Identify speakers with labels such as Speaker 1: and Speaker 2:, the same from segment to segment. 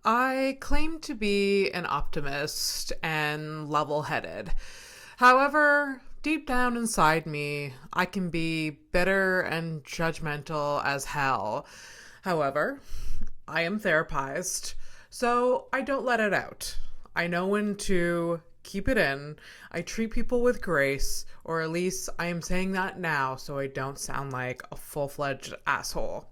Speaker 1: I claim to be an optimist and level-headed. However, deep down inside me, I can be bitter and judgmental as hell. However, I am therapized, so I don't let it out. I know when to keep it in. I treat people with grace, or at least I am saying that now so I don't sound like a full-fledged asshole.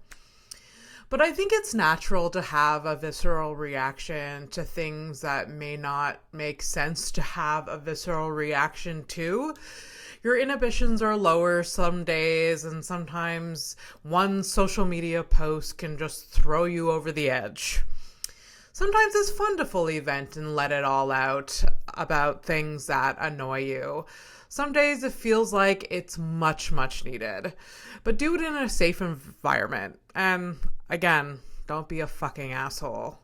Speaker 1: But I think it's natural to have a visceral reaction to things that may not make sense to have a visceral reaction to. Your inhibitions are lower some days, and sometimes one social media post can just throw you over the edge. Sometimes it's fun to fully vent and let it all out about things that annoy you. Some days it feels like it's much, much needed. But do it in a safe environment. And again, don't be a fucking asshole.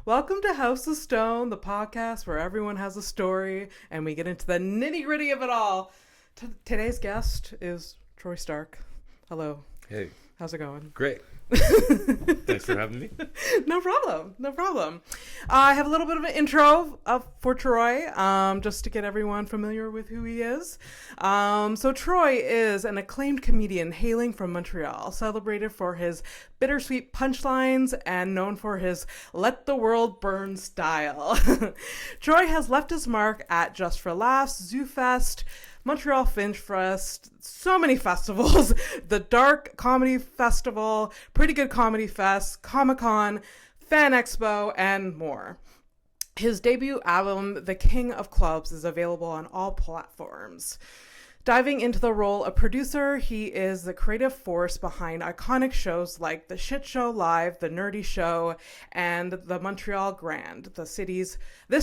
Speaker 1: Welcome to House of Stone, the podcast where everyone has a story and we get into the nitty-gritty of it all. Today's guest is Troy Stark. Hello.
Speaker 2: Hey.
Speaker 1: How's it going?
Speaker 2: Great. Thanks for having me.
Speaker 1: No problem. I have a little bit of an intro for Troy, just to get everyone familiar with who he is. So Troy is an acclaimed comedian hailing from Montreal, celebrated for his bittersweet punchlines and known for his let the world burn style. Troy has left his mark at Just for Laughs, ZooFest, Montreal Finch Fest, so many festivals, the Dark Comedy Festival, Pretty Good Comedy Fest, Comic-Con, Fan Expo, and more. His debut album, The King of Clubs, is available on all platforms. Diving into the role of producer, he is the creative force behind iconic shows like The Shit Show Live, The Nerdy Show, and the Montreal Grand, this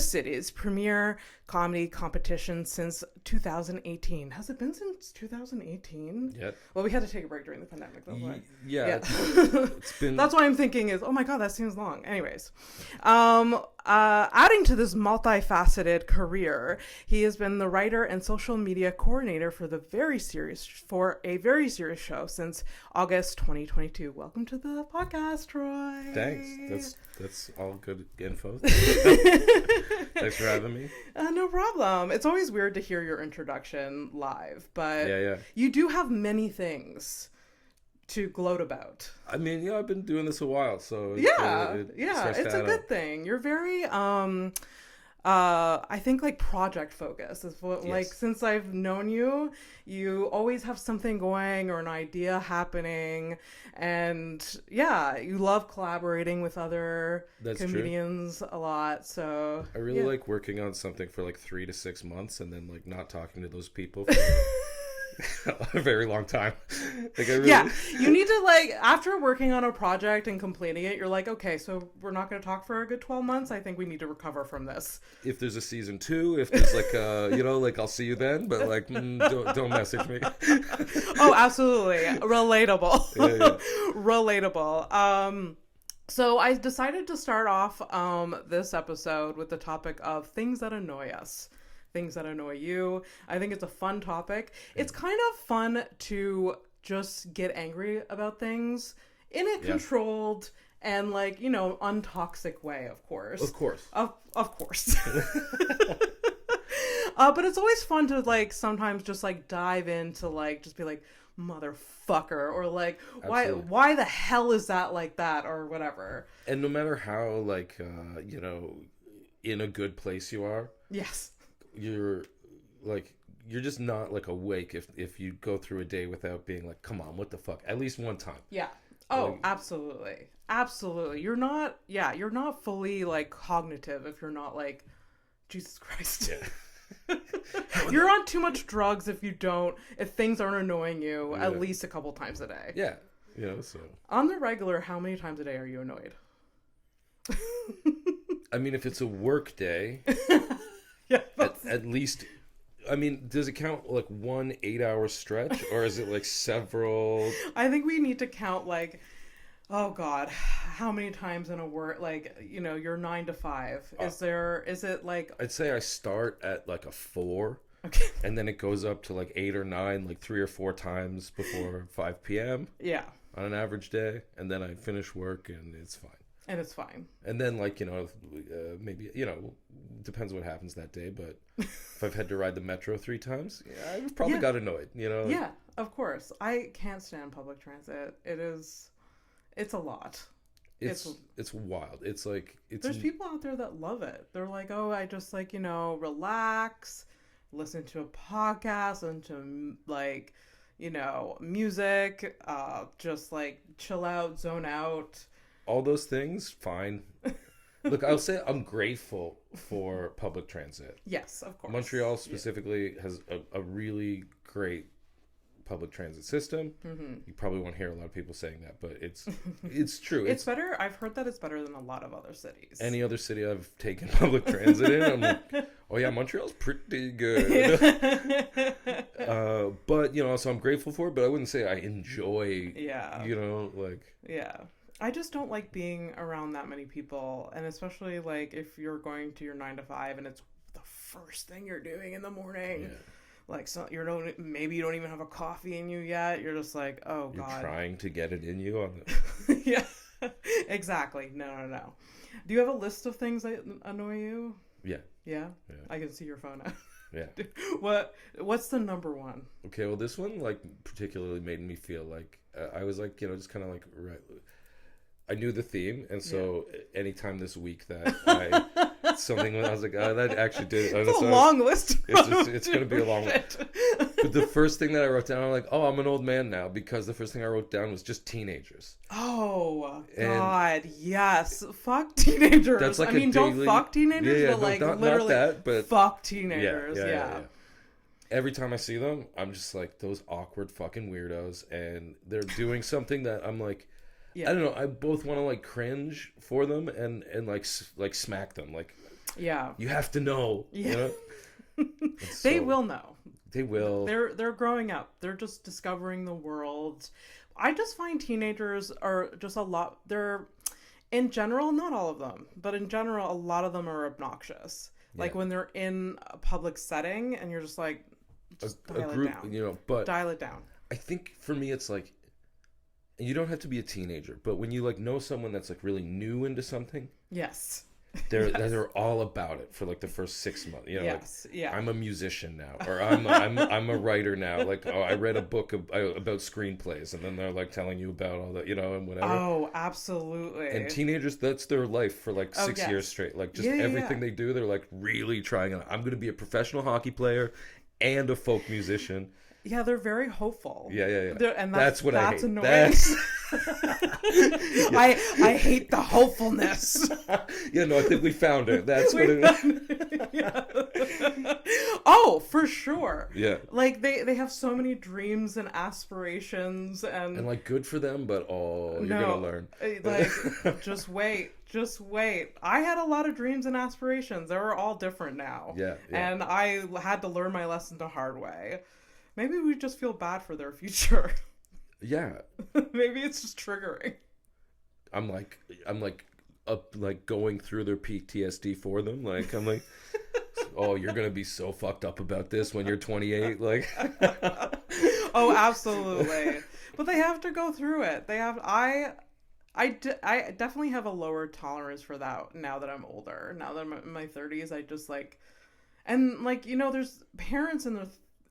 Speaker 1: city's premier comedy competition since 2018. Has it been since 2018?
Speaker 2: Yeah.
Speaker 1: Well, we had to take a break during the pandemic. That's why.
Speaker 2: Yeah. It's been...
Speaker 1: That's why I'm thinking is, oh my God, that seems long. Anyways, adding to this multifaceted career, he has been the writer and social media coordinator for a very serious show since August 2022. Welcome to the podcast, Troy.
Speaker 2: Thanks. That's all good info. Thanks for having me.
Speaker 1: No problem. It's always weird to hear your introduction live, but
Speaker 2: Yeah.
Speaker 1: You do have many things to gloat about.
Speaker 2: I mean, I've been doing this a while, so
Speaker 1: it's a good thing. You're very I think like project focused is what, yes. Like since I've known you, you always have something going or an idea happening, and you love collaborating with other comedians a lot. So
Speaker 2: I really like working on something for like 3 to 6 months and then like not talking to those people for a very long time.
Speaker 1: You need to, like, after working on a project and completing it, you're like, okay, so we're not going to talk for a good 12 months. I think we need to recover from this.
Speaker 2: If there's a season 2, if there's like like I'll see you then, but like don't message me.
Speaker 1: Oh, absolutely. Relatable.
Speaker 2: Yeah.
Speaker 1: Relatable. So I decided to start off this episode with the topic of things that annoy us. Things that annoy you. I think it's a fun topic. It's kind of fun to just get angry about things in a controlled and like, untoxic way, of course.
Speaker 2: Of course.
Speaker 1: Of course. But it's always fun to like sometimes just like dive into like just be like motherfucker or like why the hell is that like that or whatever.
Speaker 2: And no matter how like in a good place you are.
Speaker 1: Yes.
Speaker 2: You're just not like awake if you go through a day without being like, come on, what the fuck, at least one time.
Speaker 1: Absolutely you're not fully like cognitive if you're not like, Jesus Christ. You're on too much drugs if things aren't annoying you at least a couple times a day.
Speaker 2: So
Speaker 1: on the regular, how many times a day are you annoyed?
Speaker 2: I mean, if it's a work day, at least I mean, does it count like 1 8-hour stretch, or is it like several?
Speaker 1: I think we need to count like, oh God, how many times in a work, like, you're 9 to 5. Is it like,
Speaker 2: I'd say I start at like a 4,
Speaker 1: okay,
Speaker 2: and then it goes up to like 8 or 9, like 3 or 4 times before 5 p.m.
Speaker 1: yeah,
Speaker 2: on an average day, and then I finish work and it's fine.
Speaker 1: and it's fine.
Speaker 2: And then like maybe depends what happens that day, but if I've had to ride the metro 3 times, yeah, I've probably
Speaker 1: Yeah.
Speaker 2: got annoyed.
Speaker 1: Yeah, of course. I can't stand public transit. It's a lot.
Speaker 2: It's wild. It's like
Speaker 1: There's people out there that love it. They're like, oh, I just like, relax, listen to a podcast, listen to like, music, just like chill out, zone out.
Speaker 2: all those things. Fine. Look, I'll say I'm grateful for public transit.
Speaker 1: Yes, of course.
Speaker 2: Montreal specifically has a really great public transit system.
Speaker 1: Mm-hmm.
Speaker 2: You probably won't hear a lot of people saying that, but it's true.
Speaker 1: It's better. I've heard that it's better than a lot of other cities.
Speaker 2: Any other city I've taken public transit in, I'm like, oh yeah, Montreal's pretty good. But so I'm grateful for it, but I wouldn't say I enjoy.
Speaker 1: Yeah.
Speaker 2: Like.
Speaker 1: Yeah. I just don't like being around that many people, and especially like if you're going to your 9 to 5 and it's the first thing you're doing in the morning.
Speaker 2: Yeah.
Speaker 1: Like, so maybe you don't even have a coffee in you yet. You're just like, oh
Speaker 2: You're
Speaker 1: God.
Speaker 2: trying to get it in you on
Speaker 1: the. Yeah, exactly. No. Do you have a list of things that annoy you?
Speaker 2: Yeah.
Speaker 1: Yeah. I can see your phone now.
Speaker 2: Yeah.
Speaker 1: What's the number one?
Speaker 2: Okay. Well, this one like particularly made me feel like I was like just kind of like right. I knew the theme, and so anytime this week that something I was like, oh, that actually did.
Speaker 1: It's a long list.
Speaker 2: It's going to be a long one. But the first thing that I wrote down, I'm like, oh, I'm an old man now, because the first thing I wrote down was just teenagers.
Speaker 1: Oh, God, yes. Fuck teenagers.
Speaker 2: That's like
Speaker 1: don't fuck teenagers, but like literally
Speaker 2: not that, but
Speaker 1: fuck teenagers.
Speaker 2: Yeah. Every time I see them, I'm just like, those awkward fucking weirdos, and they're doing something that I'm like, I don't know. I both want to like cringe for them and like smack them. Like,
Speaker 1: yeah,
Speaker 2: you have to know.
Speaker 1: Yeah. They will know.
Speaker 2: They will.
Speaker 1: They're growing up. They're just discovering the world. I just find teenagers are just a lot. They're, in general, not all of them, but in general, a lot of them are obnoxious. Like when they're in a public setting, and you're just like, dial it down.
Speaker 2: But
Speaker 1: dial it down.
Speaker 2: I think for me, it's like. You don't have to be a teenager, but when you like know someone that's like really new into something,
Speaker 1: yes,
Speaker 2: they're all about it for like the first 6 months.
Speaker 1: Yes,
Speaker 2: like, I'm a musician now, or I'm a writer now. Like, oh, I read a book about screenplays, and then they're like telling you about all that, and whatever.
Speaker 1: Oh, absolutely.
Speaker 2: And teenagers, that's their life for like 6 years straight. Like just everything they do, they're like really trying. I'm going to be a professional hockey player and a folk musician.
Speaker 1: Yeah, they're very hopeful.
Speaker 2: Yeah.
Speaker 1: And
Speaker 2: that's what I hate.
Speaker 1: Annoying. I hate the hopefulness.
Speaker 2: I think we found it. That's what it
Speaker 1: is. Oh, for sure.
Speaker 2: Yeah.
Speaker 1: Like they have so many dreams and aspirations and
Speaker 2: like good for them, but you're gonna learn.
Speaker 1: Like just wait. I had a lot of dreams and aspirations. They were all different now.
Speaker 2: Yeah.
Speaker 1: And I had to learn my lesson the hard way. Maybe we just feel bad for their future.
Speaker 2: Yeah.
Speaker 1: Maybe it's just triggering.
Speaker 2: I'm like going through their PTSD for them. Like I'm like, oh, you're gonna be so fucked up about this when you're 28. Like,
Speaker 1: oh, absolutely. But they have to go through it. They have. I definitely have a lower tolerance for that now that I'm older. Now that I'm in my 30s, I just like, and like there's parents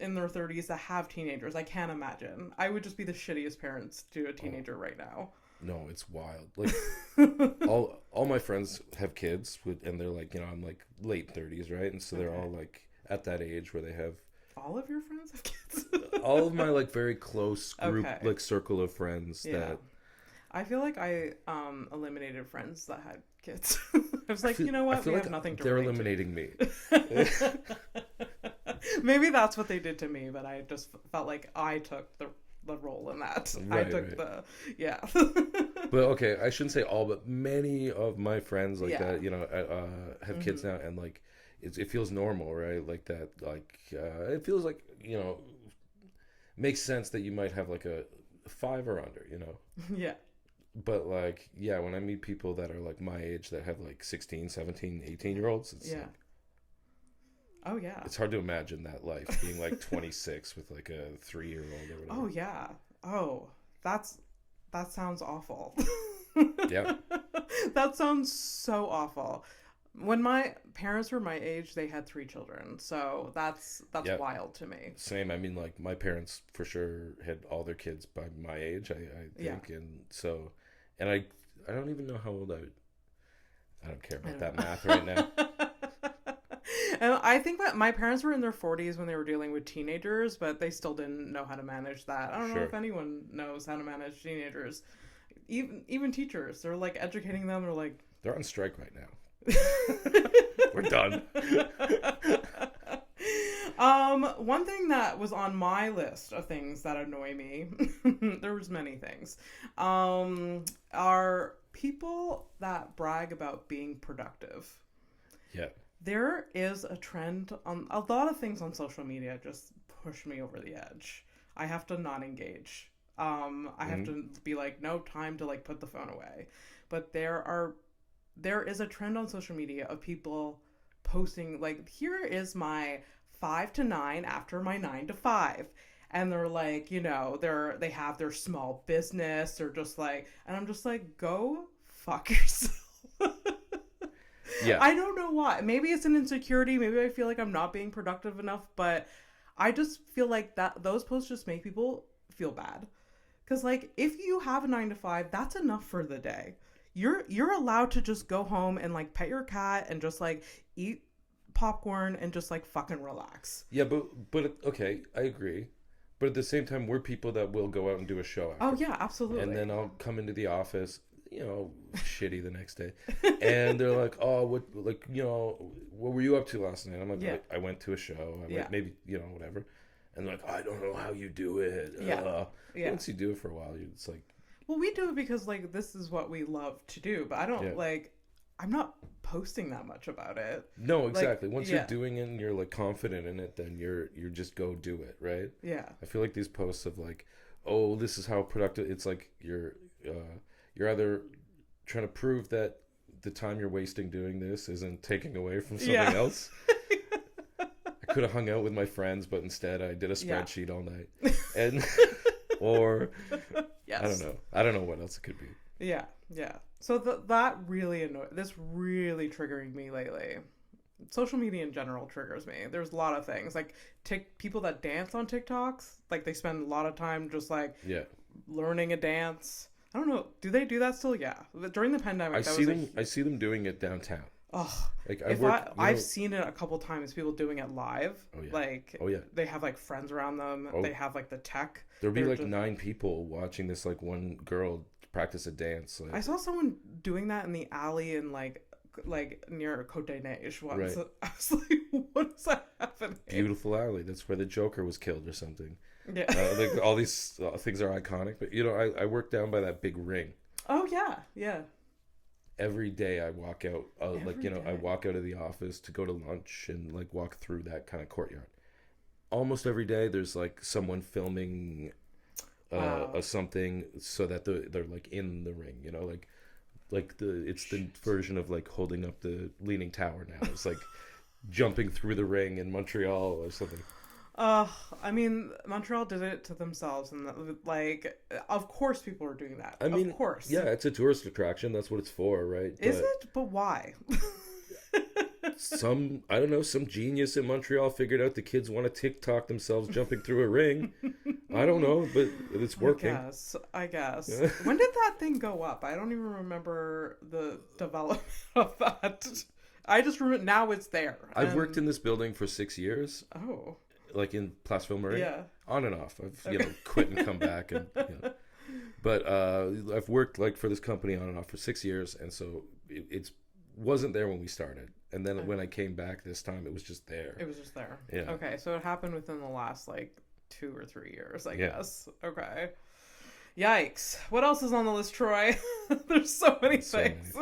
Speaker 1: in their 30s that have teenagers. I can't imagine. I would just be the shittiest parents to a teenager right now.
Speaker 2: No, it's wild. Like all my friends have kids and they're like, I'm like late 30s, right? And so they're all like at that age where they have.
Speaker 1: All of your friends have kids?
Speaker 2: All of my like very close group, like circle of friends that.
Speaker 1: I feel like I eliminated friends that had kids. I was like, you know what? We have nothing to
Speaker 2: they're eliminating me.
Speaker 1: Maybe that's what they did to me, but I just felt like I took the role in that.
Speaker 2: Right,
Speaker 1: I took the
Speaker 2: But okay, I shouldn't say all, but many of my friends like that, have kids now, and like it feels normal, right? Like that, like it feels like, makes sense that you might have like a 5 or under,
Speaker 1: Yeah.
Speaker 2: But like, yeah, when I meet people that are like my age that have like 16, 17, 18-year-olds, it's
Speaker 1: Yeah.
Speaker 2: like,
Speaker 1: Oh yeah.
Speaker 2: it's hard to imagine that life being like 26 with like a 3-year-old or whatever.
Speaker 1: Oh yeah. Oh, that sounds awful.
Speaker 2: Yeah.
Speaker 1: That sounds so awful. When my parents were my age, they had 3 children, so that's
Speaker 2: Yeah.
Speaker 1: wild to me.
Speaker 2: Same. I mean, like my parents for sure had all their kids by my age, I think, and so, and I don't even know how old I don't care about that math right now.
Speaker 1: And I think that my parents were in their 40s when they were dealing with teenagers, but they still didn't know how to manage that. I don't know if anyone knows how to manage teenagers. Even teachers, they're like educating them. They're like,
Speaker 2: they're on strike right now. We're done.
Speaker 1: One thing that was on my list of things that annoy me, there was many things, are people that brag about being productive.
Speaker 2: Yeah.
Speaker 1: There is a trend on a lot of things on social media just push me over the edge. I have to not engage. I have to be like, no, time to like put the phone away. But there is a trend on social media of people posting like, here is my 5 to 9 after my 9 to 5. And they're like, they have their small business. They're just like, and I'm just like, go fuck yourself.
Speaker 2: Yeah.
Speaker 1: I don't know why. Maybe it's an insecurity. Maybe I feel like I'm not being productive enough, but I just feel like that those posts just make people feel bad. Cuz like if you have a 9 to 5, that's enough for the day. You're allowed to just go home and like pet your cat and just like eat popcorn and just like fucking relax.
Speaker 2: Yeah, but okay, I agree. But at the same time, we're people that will go out and do a show after.
Speaker 1: Oh yeah, absolutely.
Speaker 2: And then I'll come into the office, shitty the next day, and they're like, "Oh, what were you up to last night?" I'm like, "I went to a show. Maybe whatever." And they're like, "I don't know how you do it." Once you do it for a while, it's like.
Speaker 1: Well, we do it because like this is what we love to do, but I don't like. I'm not posting that much about it.
Speaker 2: No, exactly. Like, once you're doing it and you're like confident in it, then you're just go do it, right?
Speaker 1: Yeah.
Speaker 2: I feel like these posts of like, "Oh, this is how productive." It's like you're either trying to prove that the time you're wasting doing this isn't taking away from something else. I could have hung out with my friends, but instead I did a spreadsheet all night, and or I don't know what else it could be.
Speaker 1: Yeah. So that really this really triggering me lately. Social media in general triggers me. There's a lot of things like people that dance on TikToks, like they spend a lot of time just like learning a dance. I don't know. Do they do that still? Yeah. During the pandemic,
Speaker 2: I see them doing it downtown.
Speaker 1: Oh, like I've seen it a couple times. People doing it live. Oh yeah. Like they have like friends around them. Oh. They have like the tech.
Speaker 2: There'll be like 9 people watching this like one girl practice a dance. Like.
Speaker 1: I saw someone doing that in the alley in like near Côte des Neiges once. Right. I was like, what is that happening?
Speaker 2: Beautiful alley. That's where the Joker was killed or something.
Speaker 1: Yeah.
Speaker 2: Like all these things are iconic, but I work down by that big ring.
Speaker 1: Oh yeah.
Speaker 2: Every day I walk out, I walk out of the office to go to lunch and like walk through that kind of courtyard. Almost every day there's like someone filming something so that they're like in the ring, it's the version of like holding up the Leaning Tower now. It's like jumping through the ring in Montreal or something.
Speaker 1: I mean, Montreal did it to themselves, and like, of course, people are doing that. I mean, of course,
Speaker 2: yeah, it's a tourist attraction. That's what it's for, right?
Speaker 1: Is it? But why?
Speaker 2: Some genius in Montreal figured out the kids want to TikTok themselves jumping through a ring. I don't know, but it's working.
Speaker 1: I guess. When did that thing go up? I don't even remember the development of that. I just remember now it's there.
Speaker 2: I've worked in this building for 6 years.
Speaker 1: Oh.
Speaker 2: Like in Place Ville-Marie, on and off. I've quit and come back, but I've worked like for this company on and off for 6 years, and so it wasn't there when we started, and then when I came back this time, it was just there.
Speaker 1: It was just there.
Speaker 2: Yeah.
Speaker 1: Okay, so it happened within the last like 2 or 3 years, I guess. Okay. Yikes! What else is on the list, Troy? There's so many things.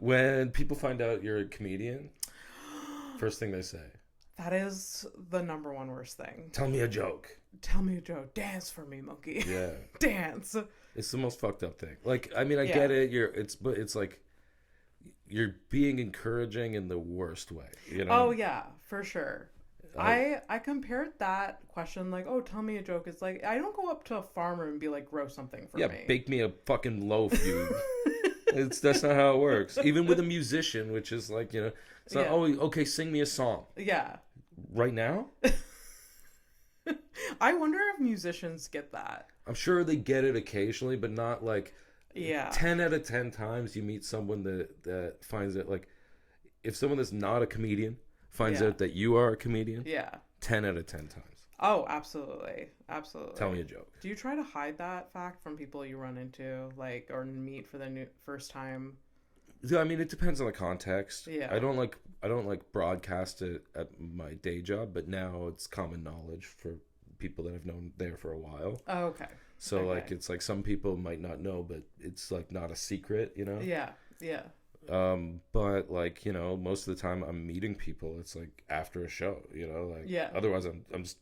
Speaker 2: When people find out you're a comedian, first thing they say,
Speaker 1: That is the number one worst thing.
Speaker 2: tell me a joke.
Speaker 1: Tell me a joke. Dance for me, monkey.
Speaker 2: Yeah.
Speaker 1: Dance.
Speaker 2: It's the most fucked up thing. Like, I mean, I get it. But it's like you're being encouraging in the worst way. You know?
Speaker 1: Oh yeah, for sure. I compared that question like, oh, tell me a joke. It's like I don't go up to a farmer and be like, grow something for me.
Speaker 2: Yeah, bake me a fucking loaf, you. That's not how it works. Even with a musician, which is like, you know, it's not, oh, okay, sing me a song.
Speaker 1: Yeah.
Speaker 2: Right now?
Speaker 1: I wonder if musicians get that.
Speaker 2: I'm sure they get it occasionally, but not like 10 out of 10 times you meet someone that finds it like, if someone that's not a comedian finds out that you are a comedian, 10 out of 10 times.
Speaker 1: Oh, absolutely. Absolutely.
Speaker 2: Tell me a joke.
Speaker 1: Do you try to hide that fact from people you run into, like, or meet for the first time?
Speaker 2: Yeah, I mean, it depends on the context.
Speaker 1: Yeah.
Speaker 2: I don't like broadcast it at my day job, but now it's common knowledge for people that I've known there for a while.
Speaker 1: Oh, okay.
Speaker 2: So like, it's like some people might not know, but it's like not a secret, you know?
Speaker 1: Yeah. Yeah.
Speaker 2: But like, you know, most of the time I'm meeting people, it's like after a show, you know, like, otherwise I'm just,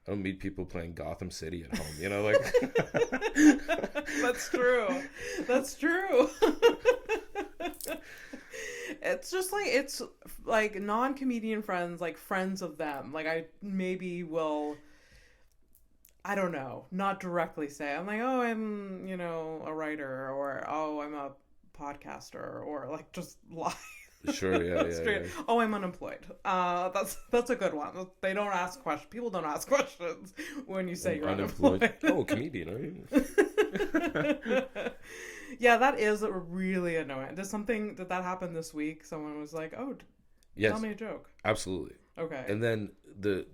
Speaker 2: I don't meet people playing Gotham City at home, you know, like.
Speaker 1: That's true. That's true. It's just like, it's like non-comedian friends, like friends of them. Like I maybe will, I don't know, not directly say, I'm like, oh, I'm, you know, a writer, or, oh, I'm a podcaster, or like just lie.
Speaker 2: Sure, yeah.
Speaker 1: Oh, I'm unemployed. That's a good one. They don't ask questions. People don't ask questions when you say you're unemployed.
Speaker 2: Oh, comedian, are you?
Speaker 1: Yeah, that is really annoying. Did that happen this week? Someone was like, oh, tell me a joke.
Speaker 2: Absolutely.
Speaker 1: Okay.
Speaker 2: And then the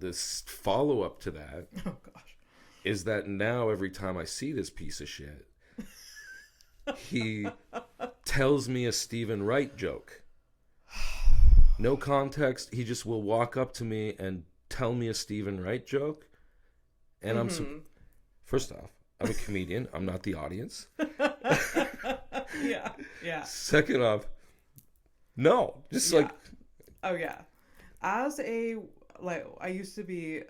Speaker 2: follow up to that is that now every time I see this piece of shit, he tells me a Stephen Wright joke. No context. He just will walk up to me and tell me a Stephen Wright joke. And I'm first off, I'm a comedian. I'm not the audience.
Speaker 1: Yeah.
Speaker 2: Second off, no. Just like.
Speaker 1: Oh, yeah. As I used to be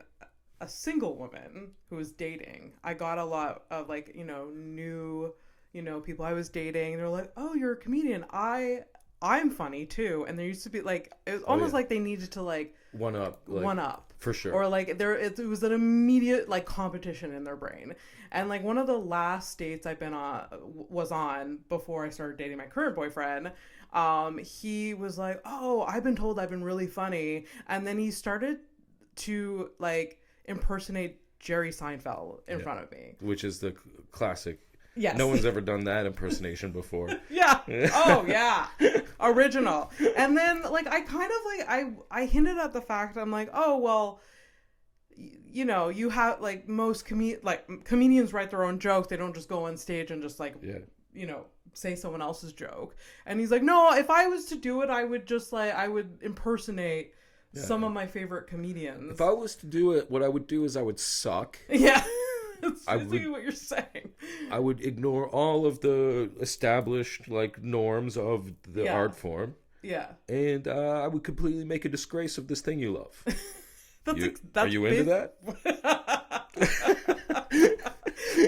Speaker 1: a single woman who was dating. I got a lot of like, you know, new, you know, people I was dating. They're like, oh, you're a comedian. I'm funny too. And there used to be like, it was almost like they needed to like
Speaker 2: one up for sure,
Speaker 1: or like it was an immediate like competition in their brain. And like one of the last dates I've been on before I started dating my current boyfriend, he was like, oh, I've been told I've been really funny. And then he started to like impersonate Jerry Seinfeld in front of me,
Speaker 2: which is the classic.
Speaker 1: Yes.
Speaker 2: No one's ever done that impersonation before.
Speaker 1: Yeah. Oh, yeah. Original. And then, like, I kind of, like, I hinted at the fact, I'm like, oh, well, you know, you have, like, most comedians write their own jokes. They don't just go on stage and just, like, you know, say someone else's joke. And he's like, no, if I was to do it, I would just, like, I would impersonate some of my favorite comedians.
Speaker 2: If I was to do it, what I would do is I would suck.
Speaker 1: Yeah. That's basically what you're saying.
Speaker 2: I would ignore all of the established like norms of the art form.
Speaker 1: Yeah.
Speaker 2: And I would completely make a disgrace of this thing you love.
Speaker 1: That's
Speaker 2: are you into that?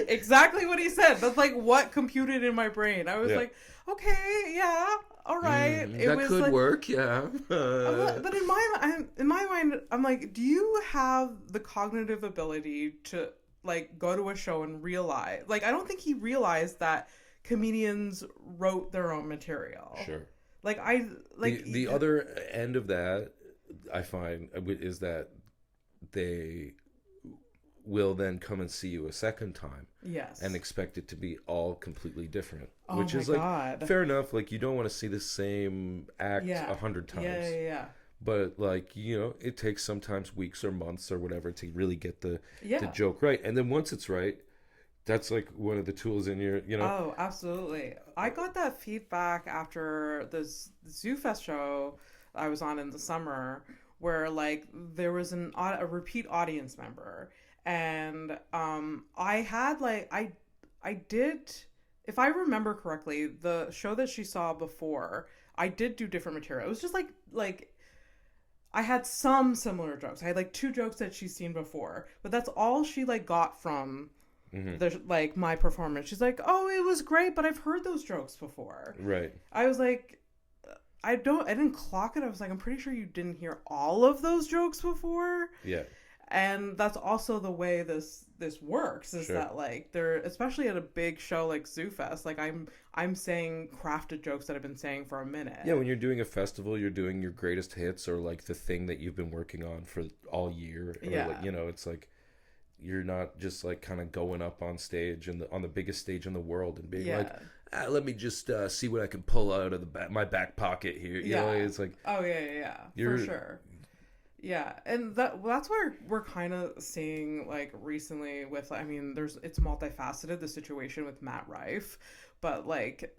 Speaker 1: Exactly what he said. That's like what computed in my brain. I was like, okay, yeah, all right.
Speaker 2: That could like, work, yeah.
Speaker 1: But in my mind, I'm like, do you have the cognitive ability to like go to a show and realize, like, I don't think he realized that comedians wrote their own material.
Speaker 2: Sure.
Speaker 1: Like
Speaker 2: the other end of that I find is that they will then come and see you a second time.
Speaker 1: Yes.
Speaker 2: And expect it to be all completely different.
Speaker 1: Oh,
Speaker 2: which is like fair enough. Like you don't want to see the same act 100 times.
Speaker 1: Yeah.
Speaker 2: But like, you know, it takes sometimes weeks or months or whatever to really get the joke right. And then once it's right, that's like one of the tools in your, you know.
Speaker 1: Oh, absolutely. I got that feedback after the ZooFest show I was on in the summer, where like there was a repeat audience member, and I had like I did if I remember correctly, the show that she saw before, I did do different material. It was just like I had some similar jokes. I had like two jokes that she's seen before, but that's all she like got from the like my performance. She's like, "Oh, it was great, but I've heard those jokes before."
Speaker 2: Right.
Speaker 1: I was like, I didn't clock it. I was like, I'm pretty sure you didn't hear all of those jokes before.
Speaker 2: Yeah.
Speaker 1: And that's also the way this works, is that like they're, especially at a big show like Zoo Fest, like I'm saying crafted jokes that I've been saying for a minute.
Speaker 2: Yeah, when you're doing a festival, you're doing your greatest hits, or like the thing that you've been working on for all year. Or like, you know, it's like you're not just like kind of going up on stage and on the biggest stage in the world and being like, let me just see what I can pull out of my back pocket here. You know, it's like,
Speaker 1: oh yeah, for sure. Yeah, and that's where we're kind of seeing like recently with, I mean, it's multifaceted, the situation with Matt Rife, but like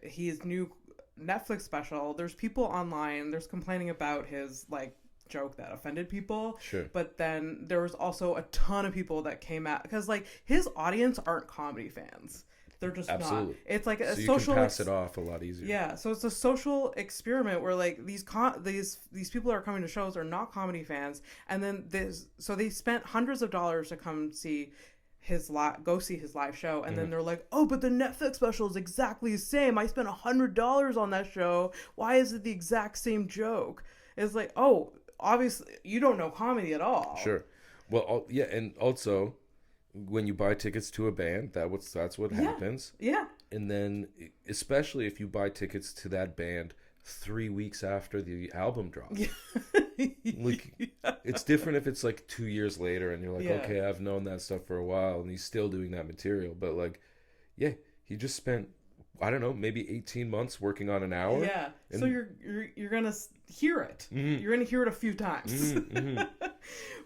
Speaker 1: his new Netflix special, there's people online, there's complaining about his like joke that offended people.
Speaker 2: Sure.
Speaker 1: But then there was also a ton of people that came out because like his audience aren't comedy fans. They're just not. It's like a social.
Speaker 2: You can pass it off a lot easier.
Speaker 1: Yeah, so it's a social experiment where like these people that are coming to shows are not comedy fans, and then so they spent hundreds of dollars to come see go see his live show, and then they're like, oh, but the Netflix special is exactly the same. I spent $100 on that show. Why is it the exact same joke? It's like, oh, obviously you don't know comedy at all.
Speaker 2: Sure. Well, yeah, and also, when you buy tickets to a band, that's what happens.
Speaker 1: Yeah.
Speaker 2: And then, especially if you buy tickets to that band 3 weeks after the album drops. Like, it's different if it's like 2 years later and you're like, okay, I've known that stuff for a while and he's still doing that material. But like, yeah, he just spent, I don't know, maybe 18 months working on an hour.
Speaker 1: Yeah. So you're gonna hear it. Mm-hmm. You're gonna hear it a few times. Mm-hmm.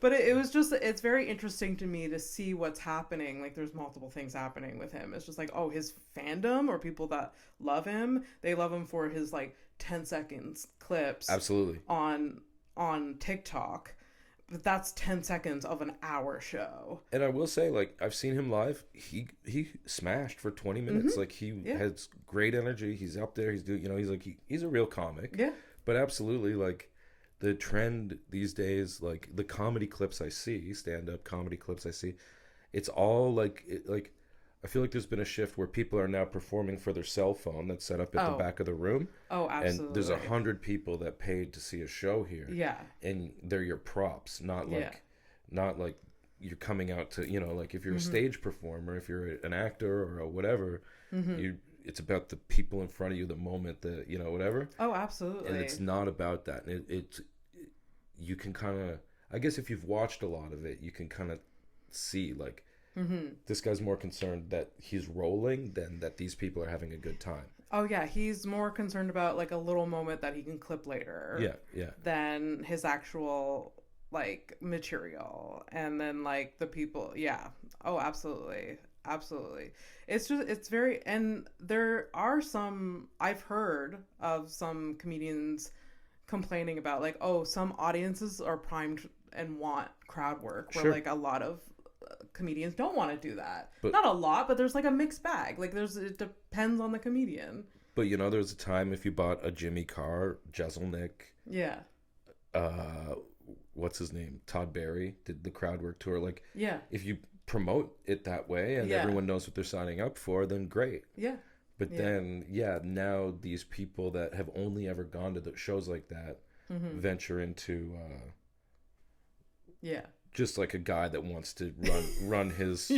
Speaker 1: But it's very interesting to me to see what's happening. Like, there's multiple things happening with him. It's just like, oh, his fandom, or people that love him, they love him for his like 10 seconds clips.
Speaker 2: Absolutely.
Speaker 1: On TikTok. But that's 10 seconds of an hour show.
Speaker 2: And I will say, like, I've seen him live. He smashed for 20 minutes. Mm-hmm. Like, he has great energy. He's up there. He's doing, you know, he's a real comic.
Speaker 1: Yeah.
Speaker 2: But absolutely, like, the trend these days, like, the comedy clips I see, stand-up comedy clips I see, it's all, like, I feel like there's been a shift where people are now performing for their cell phone that's set up at the back of the room.
Speaker 1: Oh, absolutely.
Speaker 2: And there's 100 people that paid to see a show here.
Speaker 1: Yeah.
Speaker 2: And they're your props, not like you're coming out to, you know, like if you're a stage performer, if you're an actor or a whatever, it's about the people in front of you, the moment, the, you know, whatever.
Speaker 1: Oh, absolutely.
Speaker 2: And it's not about that. And you can kind of, I guess if you've watched a lot of it, you can kind of see like, this guy's more concerned that he's rolling than that these people are having a good time.
Speaker 1: Oh yeah, he's more concerned about like a little moment that he can clip later.
Speaker 2: Yeah.
Speaker 1: Than his actual like material, and then like the people. Yeah. Oh, absolutely. It's very, and there are some, I've heard of some comedians complaining about like, oh, some audiences are primed and want crowd work, where like a lot of comedians don't want to do that. But not a lot, but there's like a mixed bag. Like it depends on the comedian.
Speaker 2: But you know, there's a time if you bought a Jimmy Carr, Jeselnik, what's his name, Todd Barry did the crowd work tour. Like, if you promote it that way and everyone knows what they're signing up for, then great. But then now these people that have only ever gone to the shows like that venture into just like a guy that wants to run his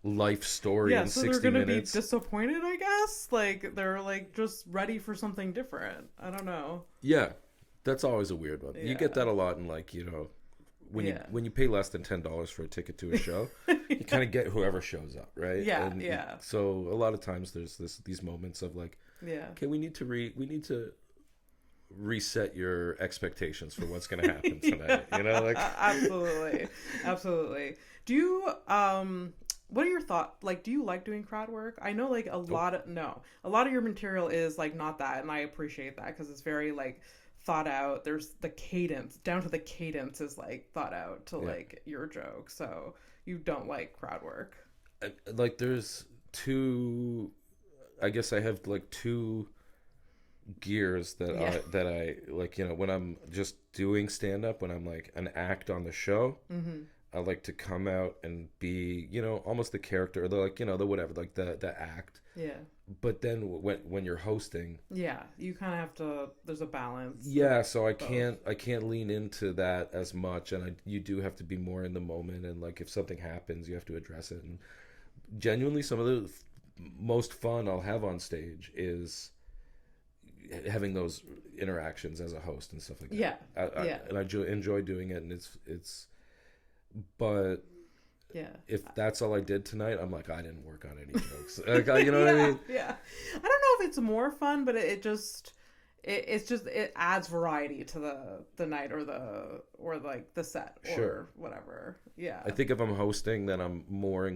Speaker 2: life story in 60 minutes. So they're going to be
Speaker 1: disappointed, I guess. Like, they're like just ready for something different. I don't know.
Speaker 2: Yeah, that's always a weird one. You get that a lot in, like, you know, when you pay less than $10 for a ticket to a show, you kind of get whoever shows up, right? So a lot of times there's these moments of like, okay, we need to reset your expectations for what's going to happen tonight. You know, like
Speaker 1: absolutely. Do you what are your thoughts? Like, do you like doing crowd work? I know like a lot of your material is like not that, and I appreciate that because it's very like thought out. There's the cadence, down to the cadence is like thought out to like your joke. So you don't like crowd work?
Speaker 2: Like, there's two I guess I have like two gears that I like, when I'm just doing stand up, when I'm like an act on the show. I like to come out and be, almost the character, or the like, the whatever, like the act.
Speaker 1: Yeah.
Speaker 2: But then when you're hosting,
Speaker 1: yeah, you kind of have to. There's a balance.
Speaker 2: Yeah, so I can't lean into that as much, and you do have to be more in the moment, and like if something happens, you have to address it. And genuinely, some of the most fun I'll have on stage is having those interactions as a host and stuff like that.
Speaker 1: Yeah,
Speaker 2: and I enjoy doing it, and but
Speaker 1: yeah.
Speaker 2: If that's all I did tonight, I'm like, I didn't work on any jokes. Like, you know what I mean?
Speaker 1: Yeah. I don't know if it's more fun, but it adds variety to the night or like the set or whatever. Yeah.
Speaker 2: I think if I'm hosting, then I'm more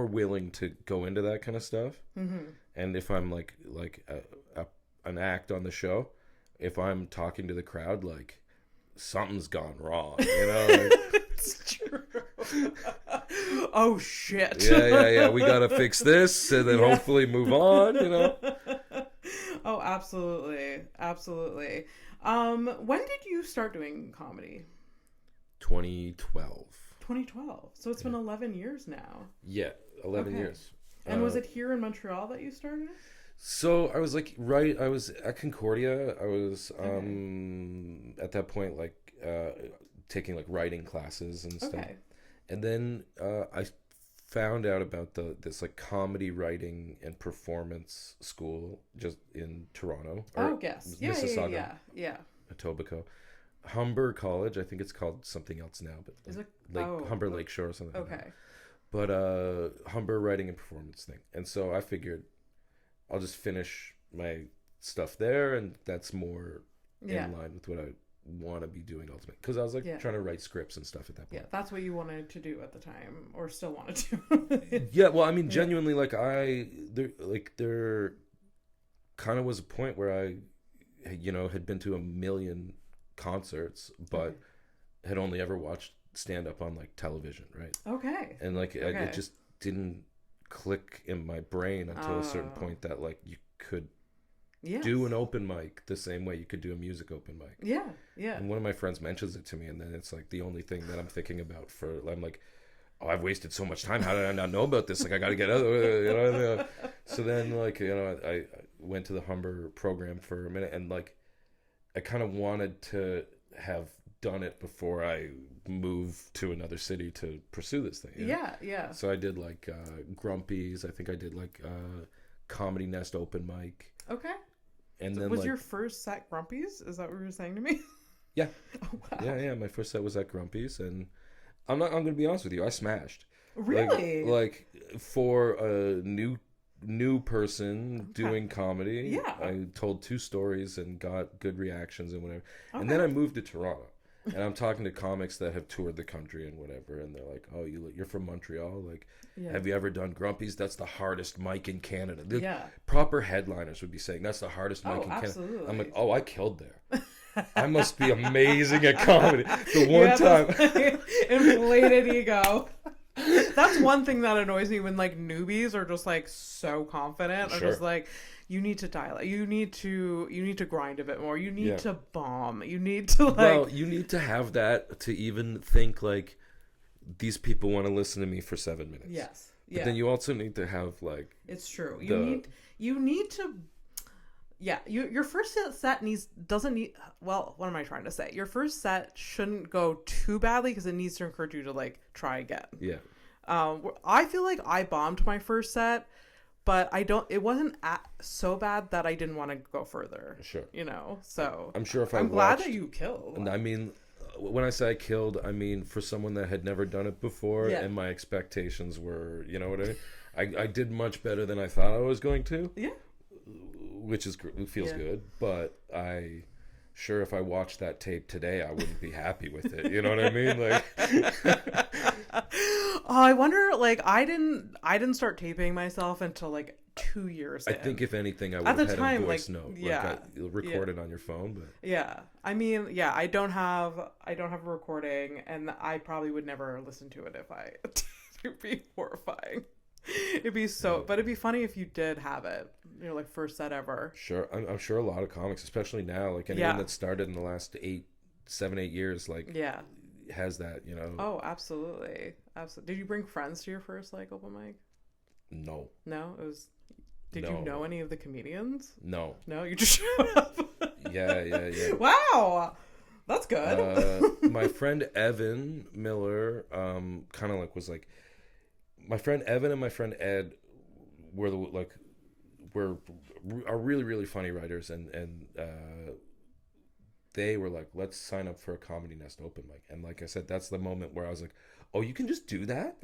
Speaker 2: willing to go into that kind of stuff. And if I'm like an act on the show, if I'm talking to the crowd, like something's gone wrong,
Speaker 1: It's true. Oh shit.
Speaker 2: Yeah. We gotta fix this and then hopefully move on,
Speaker 1: Oh, absolutely. When did you start doing comedy?
Speaker 2: 2012.
Speaker 1: 2012. So it's been 11 years now.
Speaker 2: Yeah, 11 years.
Speaker 1: And was it here in Montreal that you started?
Speaker 2: So I was I was at Concordia. I was at that point taking like writing classes and stuff. Okay. And then I found out about this like comedy writing and performance school just in Toronto.
Speaker 1: Mississauga. Yeah.
Speaker 2: Etobicoke. Humber College, I think it's called something else now, but
Speaker 1: is it
Speaker 2: Humber Lakeshore or something.
Speaker 1: Okay.
Speaker 2: Like that. But Humber writing and performance thing. And so I figured I'll just finish my stuff there, and that's more in line with what I want to be doing ultimately, because I was like trying to write scripts and stuff at that point.
Speaker 1: Yeah, that's what you wanted to do at the time, or still wanted to.
Speaker 2: Yeah, well, I mean, genuinely, there kind of was a point where I, had been to a million concerts, but had only ever watched stand up on like television, right?
Speaker 1: Okay.
Speaker 2: And it just didn't click in my brain until a certain point that like you could do an open mic the same way you could do a music open mic. Yeah. And one of my friends mentions it to me, and then it's like the only thing that I'm thinking about I'm like, oh, I've wasted so much time. How did I not know about this? Like, I got to get out. So then I went to the Humber program for a minute, and like, I kind of wanted to have done it before I moved to another city to pursue this thing.
Speaker 1: Yeah.
Speaker 2: So I did like Grumpy's. I think I did like Comedy Nest open mic.
Speaker 1: Okay.
Speaker 2: And
Speaker 1: so
Speaker 2: then
Speaker 1: was your first set Grumpy's? Is that what you were saying to me?
Speaker 2: Yeah.
Speaker 1: Oh, wow.
Speaker 2: Yeah. My first set was at Grumpy's, and I'm going to be honest with you, I smashed.
Speaker 1: Really?
Speaker 2: Like for a new person doing comedy.
Speaker 1: Yeah.
Speaker 2: I told 2 stories and got good reactions and whatever. Okay. And then I moved to Toronto. And I'm talking to comics that have toured the country and whatever, and they're like, "Oh, you're from Montreal? Like, have you ever done Grumpy's? That's the hardest mic in Canada." Proper headliners would be saying that's the hardest mic in Canada. Absolutely. I'm like, "Oh, I killed there. I must be amazing at comedy." The one time,
Speaker 1: inflated ego. That's one thing that annoys me when like newbies are just like so confident. I'm just like, you need to dial it. You need to grind a bit more. You need to bomb. You need to like.
Speaker 2: Well, you need to have that to even think like these people want to listen to me for 7 minutes.
Speaker 1: Yes.
Speaker 2: But then you also need to have like.
Speaker 1: It's true. You need to. Yeah, your first set doesn't need. Well, what am I trying to say? Your first set shouldn't go too badly because it needs to encourage you to like try again.
Speaker 2: Yeah.
Speaker 1: I feel like I bombed my first set, but it wasn't so bad that I didn't want to go further.
Speaker 2: Sure.
Speaker 1: So
Speaker 2: I'm sure
Speaker 1: I'm glad that you killed.
Speaker 2: And I mean, when I say I killed, I mean for someone that had never done it before, and my expectations were, you know what I mean? I did much better than I thought I was going to.
Speaker 1: Yeah.
Speaker 2: Which feels good, but if I watched that tape today, I wouldn't be happy with it. You know what I mean? Like,
Speaker 1: I wonder. Like, I didn't start taping myself until like 2 years.
Speaker 2: I think if anything, I would have had a voice note, recorded on your phone. But
Speaker 1: I mean, I don't have a recording, and I probably would never listen to it if I. It'd be horrifying. It'd be so, but it'd be funny if you did have it. Like first set ever.
Speaker 2: Sure, I'm sure a lot of comics, especially now, like anyone that started in the last 7, 8 years, like has that,
Speaker 1: Oh, absolutely. Did you bring friends to your first like open mic?
Speaker 2: No.
Speaker 1: No, it was. Did you know any of the comedians?
Speaker 2: No.
Speaker 1: No, you just showed up.
Speaker 2: Yeah.
Speaker 1: Wow, that's good.
Speaker 2: My friend Evan Miller, kind of like was like, my friend Evan and my friend Ed were are really, really funny writers, and they were like, let's sign up for a Comedy Nest open mic. And like I said, that's the moment where I was like, oh, you can just do that?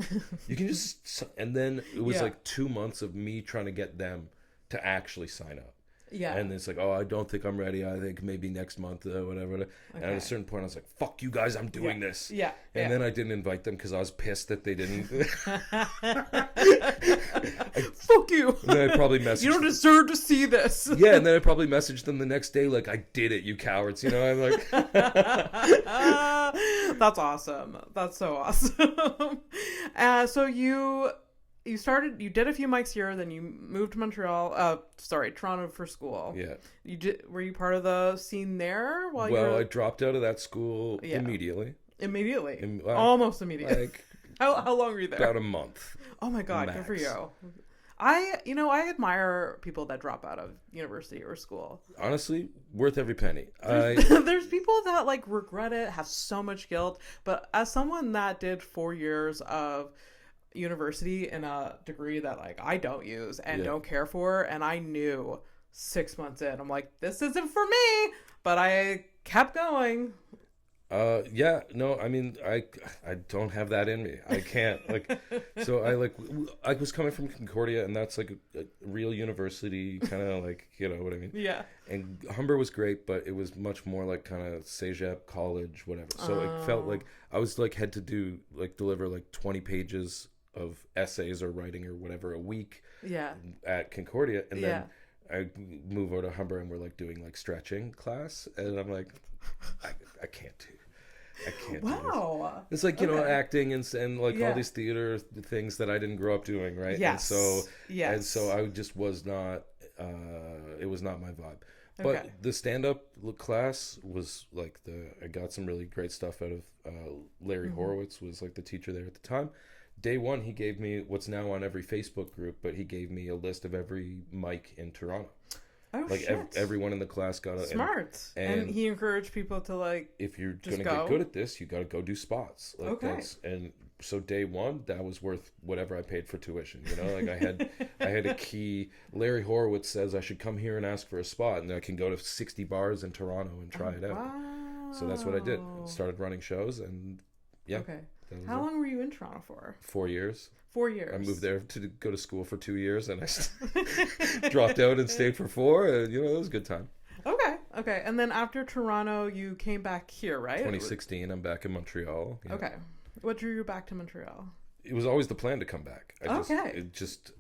Speaker 2: You can just... And then it was like 2 months of me trying to get them to actually sign up.
Speaker 1: Yeah.
Speaker 2: And it's like, oh, I don't think I'm ready. I think maybe next month or whatever. Okay. And at a certain point, I was like, fuck you guys, I'm doing this.
Speaker 1: Yeah.
Speaker 2: And then I didn't invite them because I was pissed that they didn't.
Speaker 1: Fuck you.
Speaker 2: And then I probably messaged
Speaker 1: You don't deserve to see this.
Speaker 2: Yeah, and then I probably messaged them the next day like, I did it, you cowards. I'm like...
Speaker 1: That's awesome. That's so awesome. So you did a few mics here, then you moved to Toronto for school.
Speaker 2: Yeah.
Speaker 1: Were you part of the scene there
Speaker 2: I dropped out of that school immediately.
Speaker 1: Almost immediately.
Speaker 2: Like,
Speaker 1: how long were you there?
Speaker 2: About a month.
Speaker 1: Oh my God, max. Good for you. I admire people that drop out of university or school.
Speaker 2: Honestly, worth every penny.
Speaker 1: There's people that like regret it, have so much guilt, but as someone that did 4 years of university in a degree that like I don't use and don't care for, and I knew 6 months in, I'm like, this isn't for me, but I kept going.
Speaker 2: No, I mean, I don't have that in me. I can't so I was coming from Concordia, and that's like a real university kind of like, you know what I mean?
Speaker 1: Yeah.
Speaker 2: And Humber was great, but it was much more like kind of Cégep, college, whatever. So it felt like I was like had to deliver like 20 pages of essays or writing or whatever a week.
Speaker 1: Yeah. At
Speaker 2: Concordia, and then I move over to Humber, and we're like doing like stretching class, and I'm like, I can't do.
Speaker 1: Wow.
Speaker 2: It's like, acting and like all these theater things that I didn't grow up doing, right?
Speaker 1: Yes.
Speaker 2: And so I just was not, it was not my vibe. But the stand-up class was like I got some really great stuff out of Larry Horowitz was like the teacher there at the time. Day one, he gave me what's now on every Facebook group, but he gave me a list of every mic in Toronto.
Speaker 1: Oh,
Speaker 2: like
Speaker 1: shit.
Speaker 2: Everyone in the class got it.
Speaker 1: Smart. And he encouraged people to like,
Speaker 2: if you're going to get good at this, you got to go do spots. Like and so day one, that was worth whatever I paid for tuition. Like I had a key. Larry Horowitz says I should come here and ask for a spot, and I can go to 60 bars in Toronto and try it out.
Speaker 1: Wow.
Speaker 2: So that's what I did. Started running shows, and
Speaker 1: Okay. How long were you in Toronto for?
Speaker 2: 4 years.
Speaker 1: 4 years.
Speaker 2: I moved there to go to school for 2 years, and I dropped out and stayed for 4. And, it was a good time.
Speaker 1: Okay. And then after Toronto, you came back here, right?
Speaker 2: 2016, I'm back in Montreal. Yeah.
Speaker 1: Okay. What drew you back to Montreal?
Speaker 2: It was always the plan to come back. I just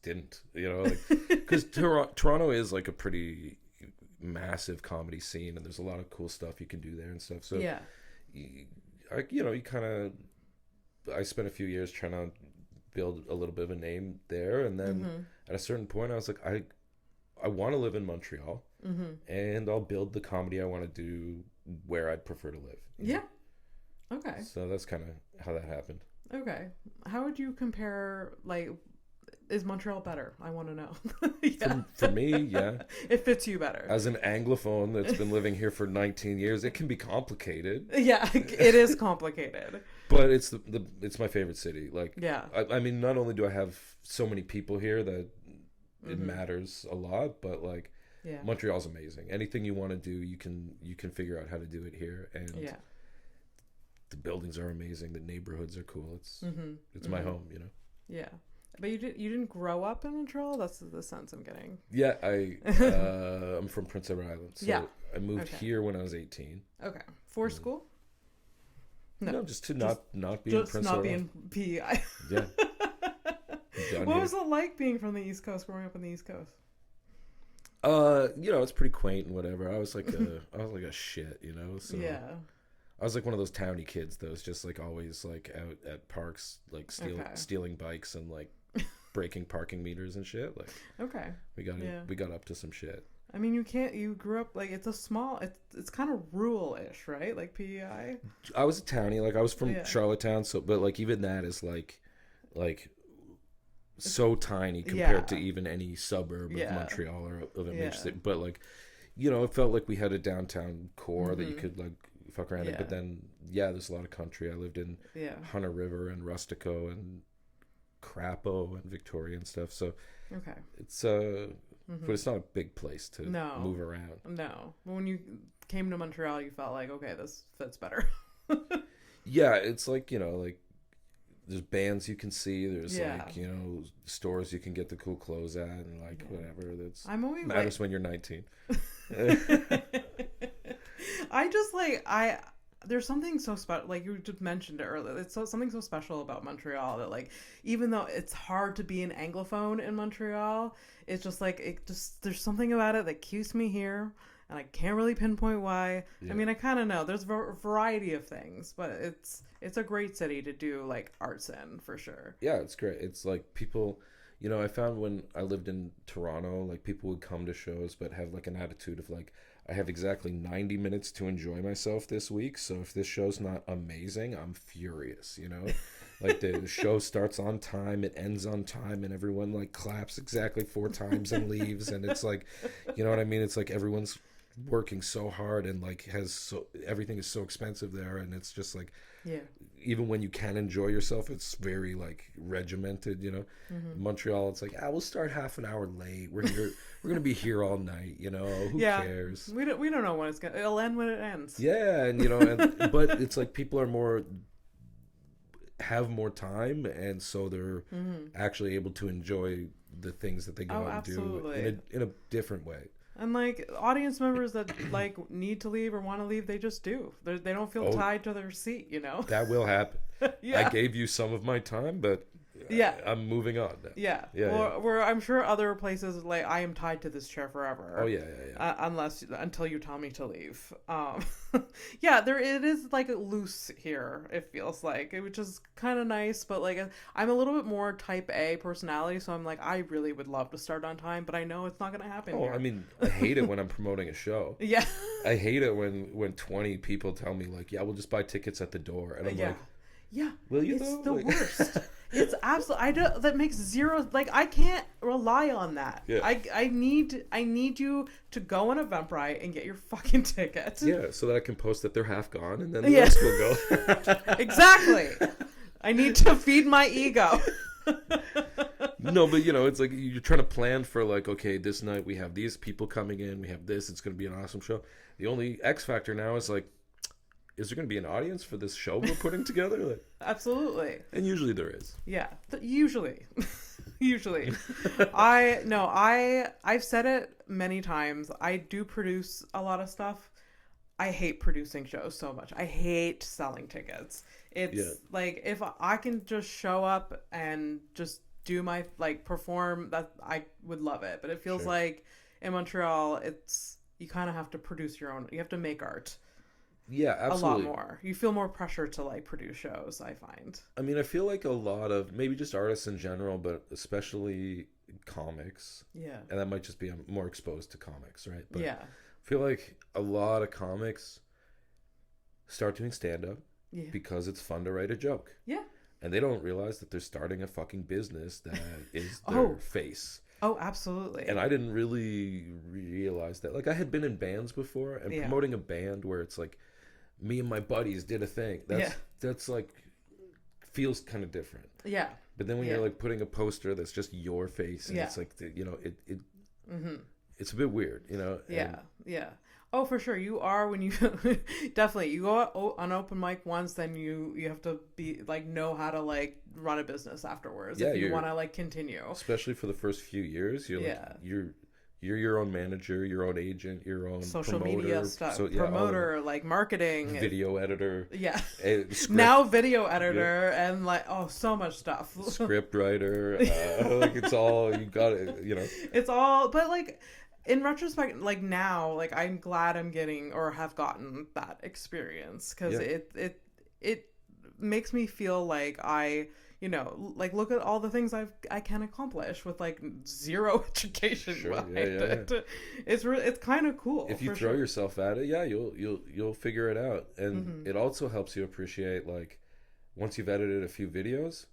Speaker 2: didn't, because Toronto is like a pretty massive comedy scene, and there's a lot of cool stuff you can do there and stuff. So I spent a few years trying to build a little bit of a name there, and then at a certain point I was like, I want to live in Montreal, and I'll build the comedy I want to do where I'd prefer to live. Okay. So that's kind of how that happened. Okay.
Speaker 1: How would you compare, like, is Montreal better? I want to know.
Speaker 2: For me, yeah.
Speaker 1: It fits you better.
Speaker 2: As an Anglophone that's been living here for 19 years, it can be complicated.
Speaker 1: Yeah, it is complicated.
Speaker 2: But it's it's my favorite city. Like, I mean, not only do I have so many people here that it matters a lot, but like, Montreal's amazing. Anything you want to do, you can figure out how to do it here, and the buildings are amazing. The neighborhoods are cool. It's my home,
Speaker 1: Yeah. But you didn't grow up in Montreal? That's the sense I'm getting.
Speaker 2: Yeah, I'm from Prince Edward Island. So I moved here when I was 18.
Speaker 1: Okay. For school?
Speaker 2: No, just to not be in Prince Edward. Just not be in
Speaker 1: PEI.
Speaker 2: Yeah.
Speaker 1: What was it like being from the East Coast, growing up on the East Coast?
Speaker 2: It's pretty quaint and whatever. I was like a shit, So I was like one of those towny kids that was just like always like out at parks, like stealing bikes and like breaking parking meters and shit. Like,
Speaker 1: okay,
Speaker 2: we got up to some shit.
Speaker 1: I mean, you grew up like it's kind of rural-ish, right? Like PEI.
Speaker 2: I was a townie, like I was from Charlottetown, so but like even that is like so tiny compared to even any suburb of Montreal or of a major city. But like, you know, it felt like we had a downtown core that you could like fuck around in. But then there's a lot of country. I lived in Hunter River and Rustico and Crapo and Victoria and stuff. So it's but it's not a big place to move around.
Speaker 1: No. When you came to Montreal, you felt like, okay, this fits better.
Speaker 2: Yeah, it's like, you know, like there's bands you can see. There's like, you know, stores you can get the cool clothes at and like whatever. That's matters when you're 19.
Speaker 1: I just like there's something so special, like you just mentioned it earlier. It's something so special about Montreal that like even though it's hard to be an Anglophone in Montreal, it's just like there's something about it that keeps me here, and I can't really pinpoint why. I mean, I kind of know there's a variety of things, but it's a great city to do like arts in for sure.
Speaker 2: Yeah, it's great. It's like people, you know, I found when I lived in Toronto, like people would come to shows but have like an attitude of like, I have exactly 90 minutes to enjoy myself this week, so if this show's not amazing, I'm furious, you know? Like the show starts on time, it ends on time, and everyone like claps exactly 4 times and leaves, and it's like, you know what I mean? It's like everyone's working so hard and like everything is so expensive there, and it's just like, even when you can enjoy yourself, it's very like regimented, you know. Montreal, it's like, we'll start half an hour late, we're gonna be here all night, you know, who cares,
Speaker 1: we don't know when it'll end when it ends.
Speaker 2: And you know, but it's like people are have more time, and so they're actually able to enjoy the things that they go out and do in a different way.
Speaker 1: And like audience members that like need to leave or want to leave, they just do. They don't feel tied to their seat, you know.
Speaker 2: That will happen. I gave you some of my time, but I'm moving on.
Speaker 1: Where I'm sure other places like I am tied to this chair forever. Until you tell me to leave. It is like loose here. It feels like, which is kind of nice, but like I'm a little bit more type A personality, so I'm like I really would love to start on time, but I know it's not going to happen. Here.
Speaker 2: I mean, I hate it when I'm promoting a show. I hate it when 20 people tell me like, we'll just buy tickets at the door, and I'm like, will you? It's the worst.
Speaker 1: It's absolutely. That makes zero. Like I can't rely on that. I need you to go on Eventbrite and get your fucking tickets.
Speaker 2: So that I can post that they're half gone, and then the rest will go.
Speaker 1: Exactly. I need to feed my ego.
Speaker 2: No, but you know, it's like you're trying to plan for like, okay, this night we have these people coming in, we have this. It's going to be an awesome show. The only X factor now is like, is there going to be an audience for this show we're putting together? Like,
Speaker 1: absolutely.
Speaker 2: And usually there is.
Speaker 1: Yeah, usually. I've said it many times. I do produce a lot of stuff. I hate producing shows so much. I hate selling tickets. It's like if I can just show up and just do my like perform, that I would love it. But it feels like in Montreal, you kind of have to produce your own. You have to make art.
Speaker 2: Yeah, absolutely.
Speaker 1: A lot more. You feel more pressure to like produce shows, I find.
Speaker 2: I mean, I feel like a lot of maybe just artists in general, but especially comics.
Speaker 1: Yeah.
Speaker 2: And that might just be I'm more exposed to comics, right? But I feel like a lot of comics start doing stand-up because it's fun to write a joke.
Speaker 1: Yeah.
Speaker 2: And they don't realize that they're starting a fucking business that is their face.
Speaker 1: Oh, absolutely.
Speaker 2: And I didn't really realize that. Like, I had been in bands before, and promoting a band where it's like me and my buddies did a thing. That's like feels kind of different.
Speaker 1: Yeah.
Speaker 2: But then when you're like putting a poster that's just your face, and it's like you know it's a bit weird, you know.
Speaker 1: Yeah. Oh, for sure. You are when you definitely you go on open mic once, then you have to be like know how to like run a business afterwards if you want to like continue.
Speaker 2: Especially for the first few years, you're like you're your own manager, your own agent, your own
Speaker 1: social
Speaker 2: promoter,
Speaker 1: media stuff, promoter, like marketing,
Speaker 2: video editor,
Speaker 1: now video editor, and like so much stuff,
Speaker 2: script writer, like it's all you got it, you know.
Speaker 1: It's all, but like. in retrospect, like now, like I'm glad I'm getting or have gotten that experience because
Speaker 2: Yeah,
Speaker 1: it makes me feel like I, like look at all the things I can accomplish with like zero education
Speaker 2: sure.
Speaker 1: behind
Speaker 2: Yeah, yeah, yeah.
Speaker 1: it. It's kind of cool
Speaker 2: If you
Speaker 1: for
Speaker 2: throw
Speaker 1: sure.
Speaker 2: yourself at it, yeah, you'll figure it out, and it also helps you appreciate like once you've edited a few videos,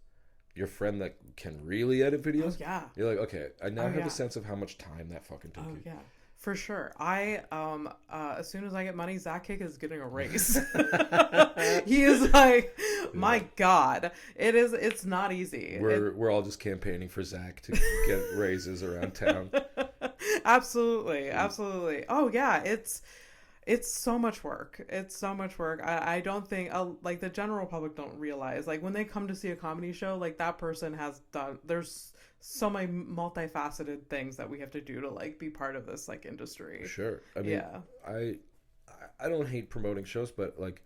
Speaker 2: your friend that can really edit
Speaker 1: Oh
Speaker 2: videos,
Speaker 1: yeah.
Speaker 2: you're like, okay, I now
Speaker 1: Oh
Speaker 2: have a
Speaker 1: yeah.
Speaker 2: sense of how much time that fucking took
Speaker 1: Oh
Speaker 2: you.
Speaker 1: yeah, for sure. I as soon as I get money, Zach Kick is getting a raise. He is like,
Speaker 2: Yeah.
Speaker 1: my God, it's not easy.
Speaker 2: We're all just campaigning for Zach to get raises around town.
Speaker 1: Absolutely, absolutely. Oh yeah, it's so much work. It's so much work. I don't think like the general public don't realize like when they come to see a comedy show, like that person has done. There's so many multifaceted things that we have to do to like be part of this like industry.
Speaker 2: Sure. I mean,
Speaker 1: Yeah.
Speaker 2: I I don't hate promoting shows, but like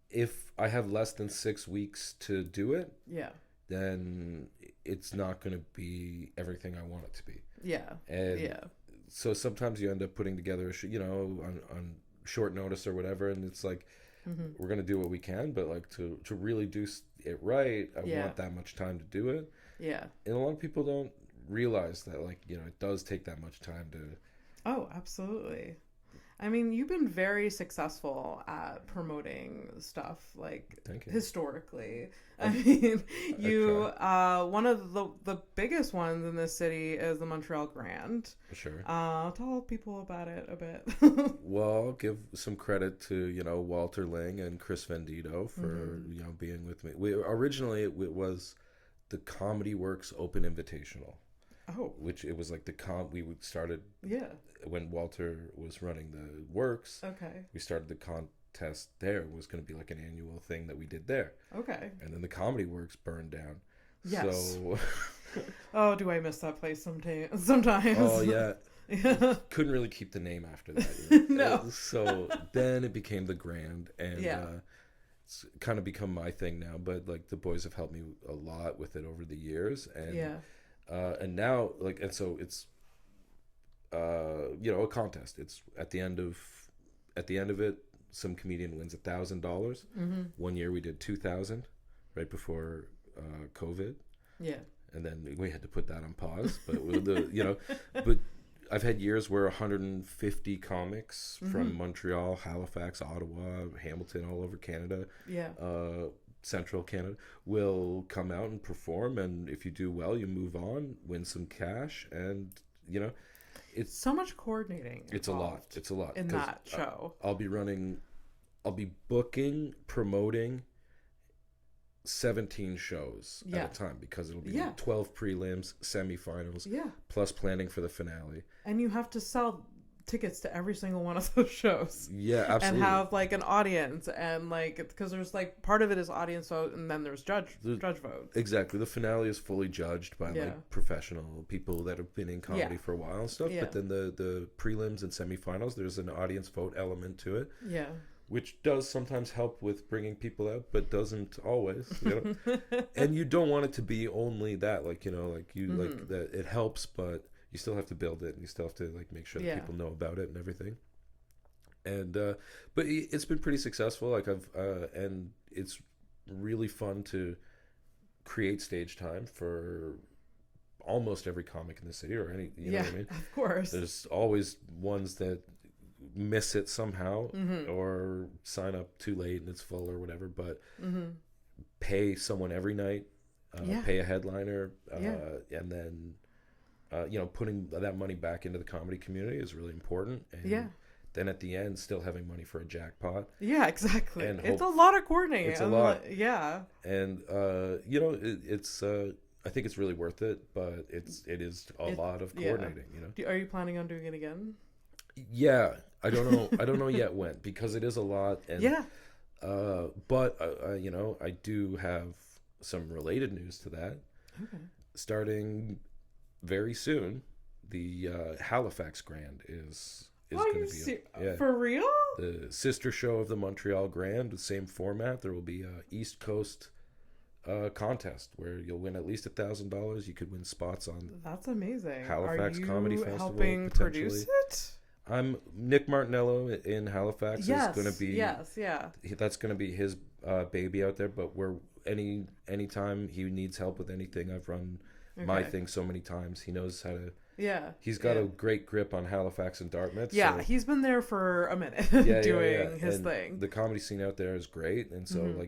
Speaker 2: if I have less than 6 weeks to do it,
Speaker 1: Yeah.
Speaker 2: then it's not going to be everything I want it to be.
Speaker 1: Yeah.
Speaker 2: And
Speaker 1: Yeah.
Speaker 2: so sometimes you end up putting together a on short notice or whatever, and it's like we're going to do what we can, but like to really do it right, I
Speaker 1: Yeah.
Speaker 2: want that much time to do it.
Speaker 1: Yeah.
Speaker 2: And a lot of people don't realize that, like, it does take that much time to.
Speaker 1: Oh, absolutely. I mean, you've been very successful at promoting stuff like
Speaker 2: Thank you.
Speaker 1: historically. I
Speaker 2: I-
Speaker 1: mean,
Speaker 2: I
Speaker 1: you one of the biggest ones in this city is the Montreal Grand.
Speaker 2: Sure.
Speaker 1: Tell people about it a bit.
Speaker 2: Well, I'll give some credit to Walter Ling and Chris Vendito for being with me. Originally it was the Comedy Works Open Invitational,
Speaker 1: Oh,
Speaker 2: which it was like we started
Speaker 1: yeah.
Speaker 2: when Walter was running the works.
Speaker 1: Okay.
Speaker 2: We started the contest there. It was going to be like an annual thing that we did there,
Speaker 1: Okay.
Speaker 2: and then the Comedy Works burned down.
Speaker 1: Yes.
Speaker 2: So,
Speaker 1: Oh, do I miss that place sometimes?
Speaker 2: oh yeah,
Speaker 1: Yeah.
Speaker 2: couldn't really keep the name after that.
Speaker 1: No.
Speaker 2: So then it became the Grand, and
Speaker 1: Yeah.
Speaker 2: it's kind of become my thing now. But like the boys have helped me a lot with it over the years, and
Speaker 1: Yeah.
Speaker 2: and now so it's a contest. It's at the end of it, some comedian wins $1,000. One year we did 2,000, right before COVID.
Speaker 1: Yeah.
Speaker 2: And then we had to put that on pause. But with but I've had years where 150 comics from Montreal, Halifax, Ottawa, Hamilton, all over Canada,
Speaker 1: Yeah.
Speaker 2: Central Canada, will come out and perform. And if you do well, you move on, win some cash, and it's
Speaker 1: So much coordinating.
Speaker 2: it's a lot.
Speaker 1: involved
Speaker 2: It's a lot
Speaker 1: in
Speaker 2: 'cause
Speaker 1: that show.
Speaker 2: I'll be booking, promoting 17 shows
Speaker 1: Yeah.
Speaker 2: at a time because it'll be
Speaker 1: Yeah.
Speaker 2: 12 prelims, semifinals,
Speaker 1: Yeah.
Speaker 2: plus planning for the finale.
Speaker 1: And you have to sell tickets to every single one of those shows.
Speaker 2: Yeah, absolutely.
Speaker 1: And have like an audience and like because there's like part of it is audience vote and then there's judge vote.
Speaker 2: Exactly. The finale is fully judged by
Speaker 1: Yeah.
Speaker 2: like professional people that have been in comedy
Speaker 1: Yeah.
Speaker 2: for a while and stuff.
Speaker 1: Yeah.
Speaker 2: But then the prelims and semifinals, there's an audience vote element to it,
Speaker 1: Yeah.
Speaker 2: which does sometimes help with bringing people out, but doesn't always. And you don't want it to be only that, like like that. It helps, but you still have to build it, and you still have to like make sure that
Speaker 1: Yeah.
Speaker 2: people know about it and everything. And but it's been pretty successful. Like and it's really fun to create stage time for almost every comic in the city, or any, you know what I mean?
Speaker 1: Of course.
Speaker 2: There's always ones that miss it somehow or sign up too late and it's full or whatever, but pay someone every night,
Speaker 1: Yeah.
Speaker 2: pay a headliner,
Speaker 1: Yeah.
Speaker 2: and then putting that money back into the comedy community is really important. And
Speaker 1: Yeah.
Speaker 2: then at the end, still having money for a jackpot.
Speaker 1: Yeah, exactly.
Speaker 2: And
Speaker 1: It's a lot of coordinating.
Speaker 2: It's a lot.
Speaker 1: Yeah.
Speaker 2: And it's I think it's really worth it, but it is a lot of
Speaker 1: yeah.
Speaker 2: coordinating.
Speaker 1: Are you planning on doing it again?
Speaker 2: Yeah, I don't know. I don't know yet when, because it is a lot. And,
Speaker 1: Yeah.
Speaker 2: But I do have some related news to that.
Speaker 1: Okay.
Speaker 2: Starting very soon, the Halifax Grand is
Speaker 1: Are
Speaker 2: going
Speaker 1: you
Speaker 2: to be
Speaker 1: for real?
Speaker 2: the sister show of the Montreal Grand, the same format. There will be a East Coast contest where you'll win at least $1,000. You could win spots on
Speaker 1: That's amazing.
Speaker 2: Halifax
Speaker 1: Are you
Speaker 2: Comedy Festival,
Speaker 1: helping
Speaker 2: potentially.
Speaker 1: produce it?
Speaker 2: I'm Nick Martinello in Halifax.
Speaker 1: Yes.
Speaker 2: Is going to be
Speaker 1: Yeah.
Speaker 2: that's going to be his baby out there. But we're anytime he needs help with anything, I've run my thing so many times. He knows how to.
Speaker 1: Yeah.
Speaker 2: He's got a great grip on Halifax and Dartmouth.
Speaker 1: Yeah,
Speaker 2: so,
Speaker 1: he's been there for a minute doing his thing.
Speaker 2: The comedy scene out there is great, and so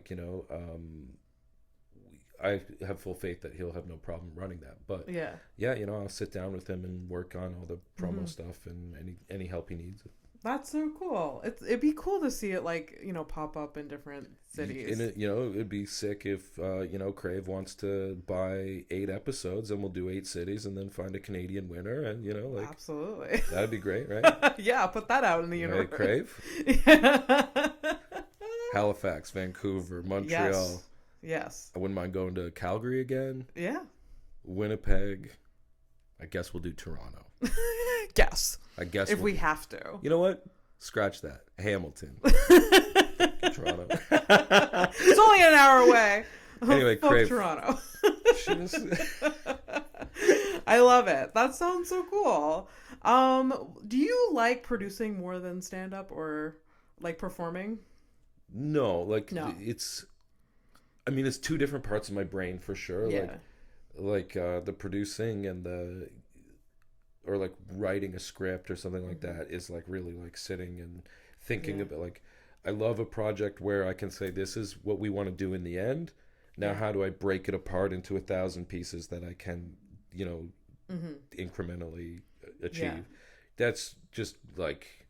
Speaker 2: I have full faith that he'll have no problem running that. But I'll sit down with him and work on all the promo stuff and any help he needs.
Speaker 1: That's so cool. It'd be cool to see it pop up in different cities.
Speaker 2: And it'd be sick if Crave wants to buy 8 episodes and we'll do 8 cities and then find a Canadian winner and
Speaker 1: absolutely,
Speaker 2: that'd be great, right?
Speaker 1: Yeah, put that out in the universe.
Speaker 2: Right, Crave. Halifax, Vancouver, Montreal.
Speaker 1: Yes.
Speaker 2: I wouldn't mind going to Calgary again.
Speaker 1: Yeah.
Speaker 2: Winnipeg. I guess we'll do Toronto.
Speaker 1: Yes.
Speaker 2: I guess
Speaker 1: if we have to.
Speaker 2: You know what? Scratch that. Hamilton. Toronto.
Speaker 1: It's only an hour away.
Speaker 2: Anyway, Crave.
Speaker 1: Toronto. I love it. That sounds so cool. Do you like producing more than stand-up or like performing?
Speaker 2: No. It's 2 different parts of my brain for sure.
Speaker 1: Yeah.
Speaker 2: Like the producing and or like writing a script or something like that is like really like sitting and thinking about like I love a project where I can say this is what we want to do in the end. Now how do I break it apart into 1,000 pieces that I can incrementally achieve? That's just like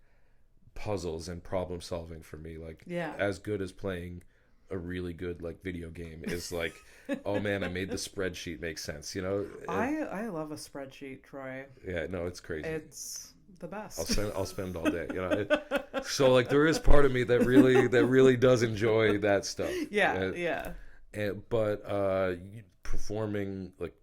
Speaker 2: puzzles and problem solving for me. Like as good as playing a really good like video game is like oh man, I made the spreadsheet make sense,
Speaker 1: I love a spreadsheet, Troy.
Speaker 2: Yeah, no, it's crazy.
Speaker 1: It's the best.
Speaker 2: I'll spend all day, so like there is part of me that really does enjoy that stuff. But performing, like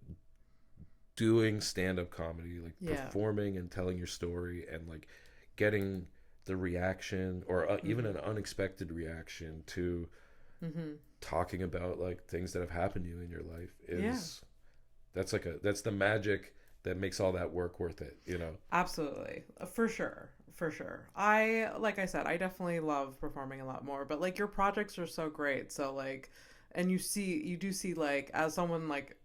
Speaker 2: doing stand-up comedy, like performing and telling your story and like getting the reaction or even an unexpected reaction to talking about like things that have happened to you in your life is that's the magic that makes all that work worth it,
Speaker 1: Absolutely. For sure. I like I said, I definitely love performing a lot more, but like your projects are so great. So like, and you do see like as someone like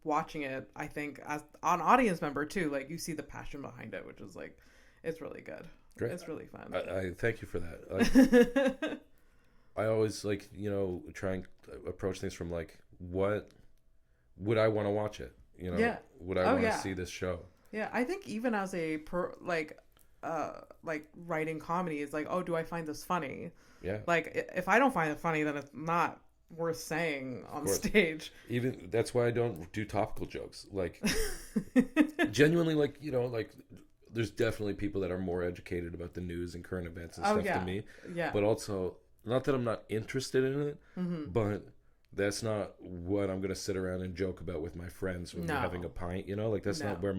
Speaker 1: watching it, I think as an audience member too, like you see the passion behind it, which is like, it's really good. Great. It's really fun.
Speaker 2: I thank you for that. I always like, try and approach things from like, what would I want to watch it? Would I want to see this show? Yeah,
Speaker 1: I think even as a writing comedy is like, oh, do I find this funny? Yeah. Like if I don't find it funny, then it's not worth saying on stage.
Speaker 2: Even that's why I don't do topical jokes. Like genuinely, like like there's definitely people that are more educated about the news and current events and stuff than me. Yeah. But also, not that I'm not interested in it, but that's not what I'm gonna sit around and joke about with my friends when we're having a pint. Like that's not where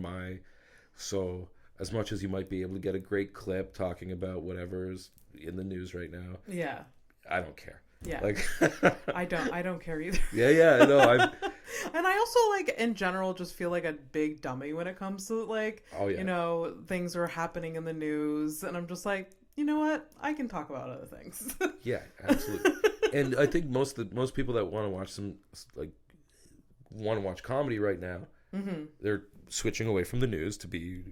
Speaker 2: so as much as you might be able to get a great clip talking about whatever's in the news right now. Yeah. I don't care.
Speaker 1: Yeah. Like I don't care either.
Speaker 2: Yeah, no,
Speaker 1: and I also like in general just feel like a big dummy when it comes to like things are happening in the news and I'm just like, you know what? I can talk about other things.
Speaker 2: Yeah, absolutely. And I think most people that want to watch comedy right now, they're switching away from the news to be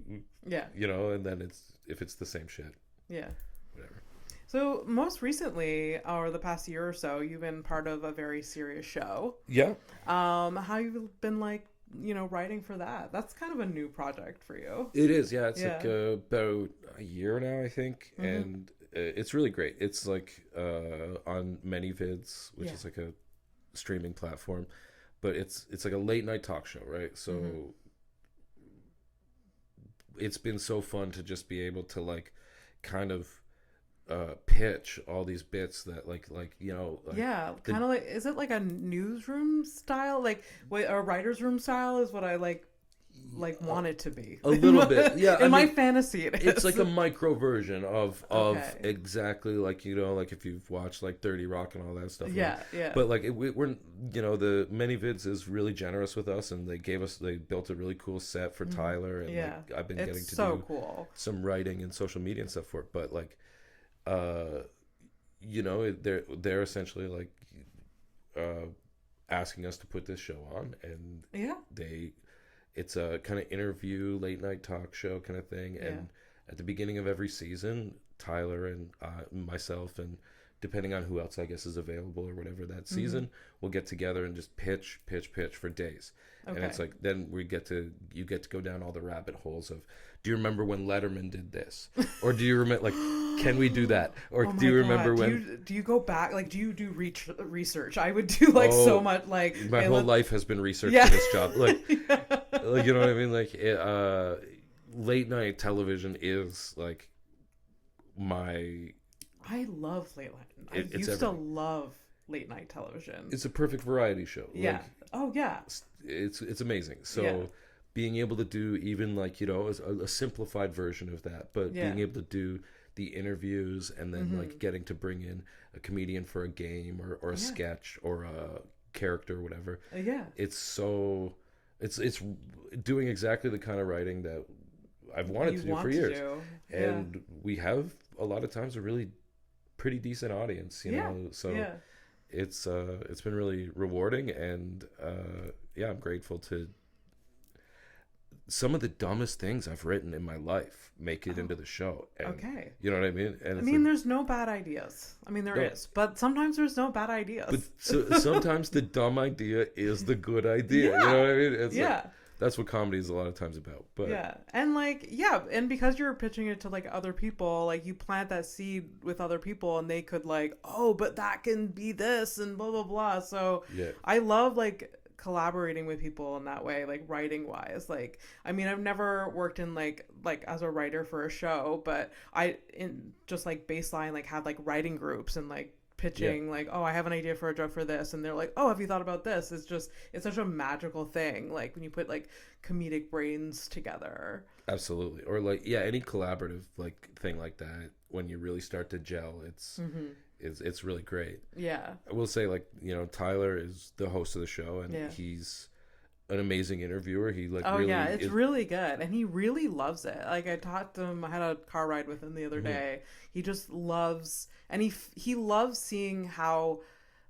Speaker 2: and then if it's the same shit. Yeah. Whatever.
Speaker 1: So most recently, or the past year or so, you've been part of a very serious show.
Speaker 2: Yeah.
Speaker 1: How you've been like, writing for that? That's kind of a new project for you.
Speaker 2: It is, yeah. It's like about a year now, I think, and it's really great. It's like on ManyVids, which is like a streaming platform, but it's like a late night talk show, right? So it's been so fun to just be able to like kind of pitch all these bits that
Speaker 1: kind of like, is it like a newsroom style, like a writer's room style is what I like like want it to be.
Speaker 2: A little bit, yeah.
Speaker 1: In my fantasy, it is.
Speaker 2: It's like a micro version of
Speaker 1: Okay.
Speaker 2: exactly like, you know, like if you've watched like 30 Rock and all that stuff.
Speaker 1: Yeah, yeah.
Speaker 2: But like we're, you know, the Manyvids is really generous with us, and they built a really cool set for Tyler, and
Speaker 1: Yeah.
Speaker 2: like I've been getting to
Speaker 1: so
Speaker 2: do
Speaker 1: cool.
Speaker 2: some writing and social media and stuff for it. But like, you know, they're essentially like asking us to put this show on, and it's a kind of interview, late night talk show kind of thing. And at the beginning of every season, Tyler and myself, and depending on who else I guess is available or whatever that season, we'll get together and just pitch for days. Okay. And it's like, then you get to go down all the rabbit holes of, do you remember when Letterman did this? Or do you remember, like, can we do that? Or do you remember when...
Speaker 1: Do you go back, like, do you do research? I would do, like, so much, like...
Speaker 2: My whole life has been research for this job. Like, like, you know what I mean? Like, late night television is, like, my...
Speaker 1: I love late night. I used to love late night television.
Speaker 2: It's a perfect variety show.
Speaker 1: Yeah.
Speaker 2: Like,
Speaker 1: oh, yeah.
Speaker 2: It's amazing. So being able to do even like, you know, a simplified version of that, but being able to do the interviews and then like getting to bring in a comedian for a game or a sketch or a character or whatever. It's doing exactly the kind of writing that I've wanted to do for years. And we have a lot of times a really pretty decent audience, you know. So it's been really rewarding, and I'm grateful to... Some of the dumbest things I've written in my life make it into the show. And, you know what I mean? And
Speaker 1: I mean, there's no bad ideas. I mean, there is, but sometimes there's no bad ideas.
Speaker 2: But sometimes the dumb idea is the good idea. You know what I mean? It's like, that's what comedy is a lot of times about. But and because you're pitching it to like other people, like you plant that seed with other people, and they could like, oh, but that can be this and blah blah blah. So I love like collaborating with people in that way, like writing wise. Like, I mean, I've never worked in like as a writer for a show, but in just like baseline, like had like writing groups and like pitching like, oh, I have an idea for a joke for this, and they're like, oh, have you thought about this? It's such a magical thing, like when you put like comedic brains together. Absolutely. Or like any collaborative like thing like that, when you really start to gel, it's really great. I will say, like, you know, Tyler is the host of the show, and he's an amazing interviewer. He like it's really good, and he really loves it. Like, I talked to him, I had a car ride with him the other day. He just loves, and he loves seeing how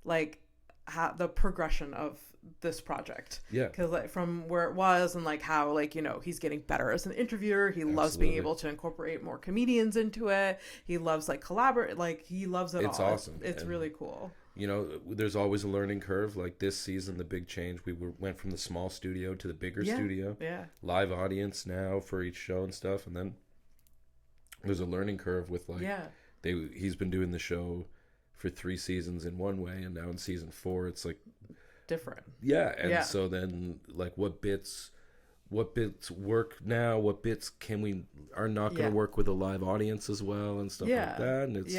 Speaker 2: the progression of this project, because like from where it was, and like how, like, you know, he's getting better as an interviewer. He loves being able to incorporate more comedians into it. He loves like collaborate, like he loves it. It's all awesome. It's really cool. You know, there's always a learning curve. Like this season, the big change, went from the small studio to the bigger studio. Live audience now for each show and stuff, and then there's a learning curve with like he's been doing the show for 3 seasons in one way, and now in season 4 it's like different. So then like what bits work now, what bits are not going to work with a live audience as well, and stuff like that. And it's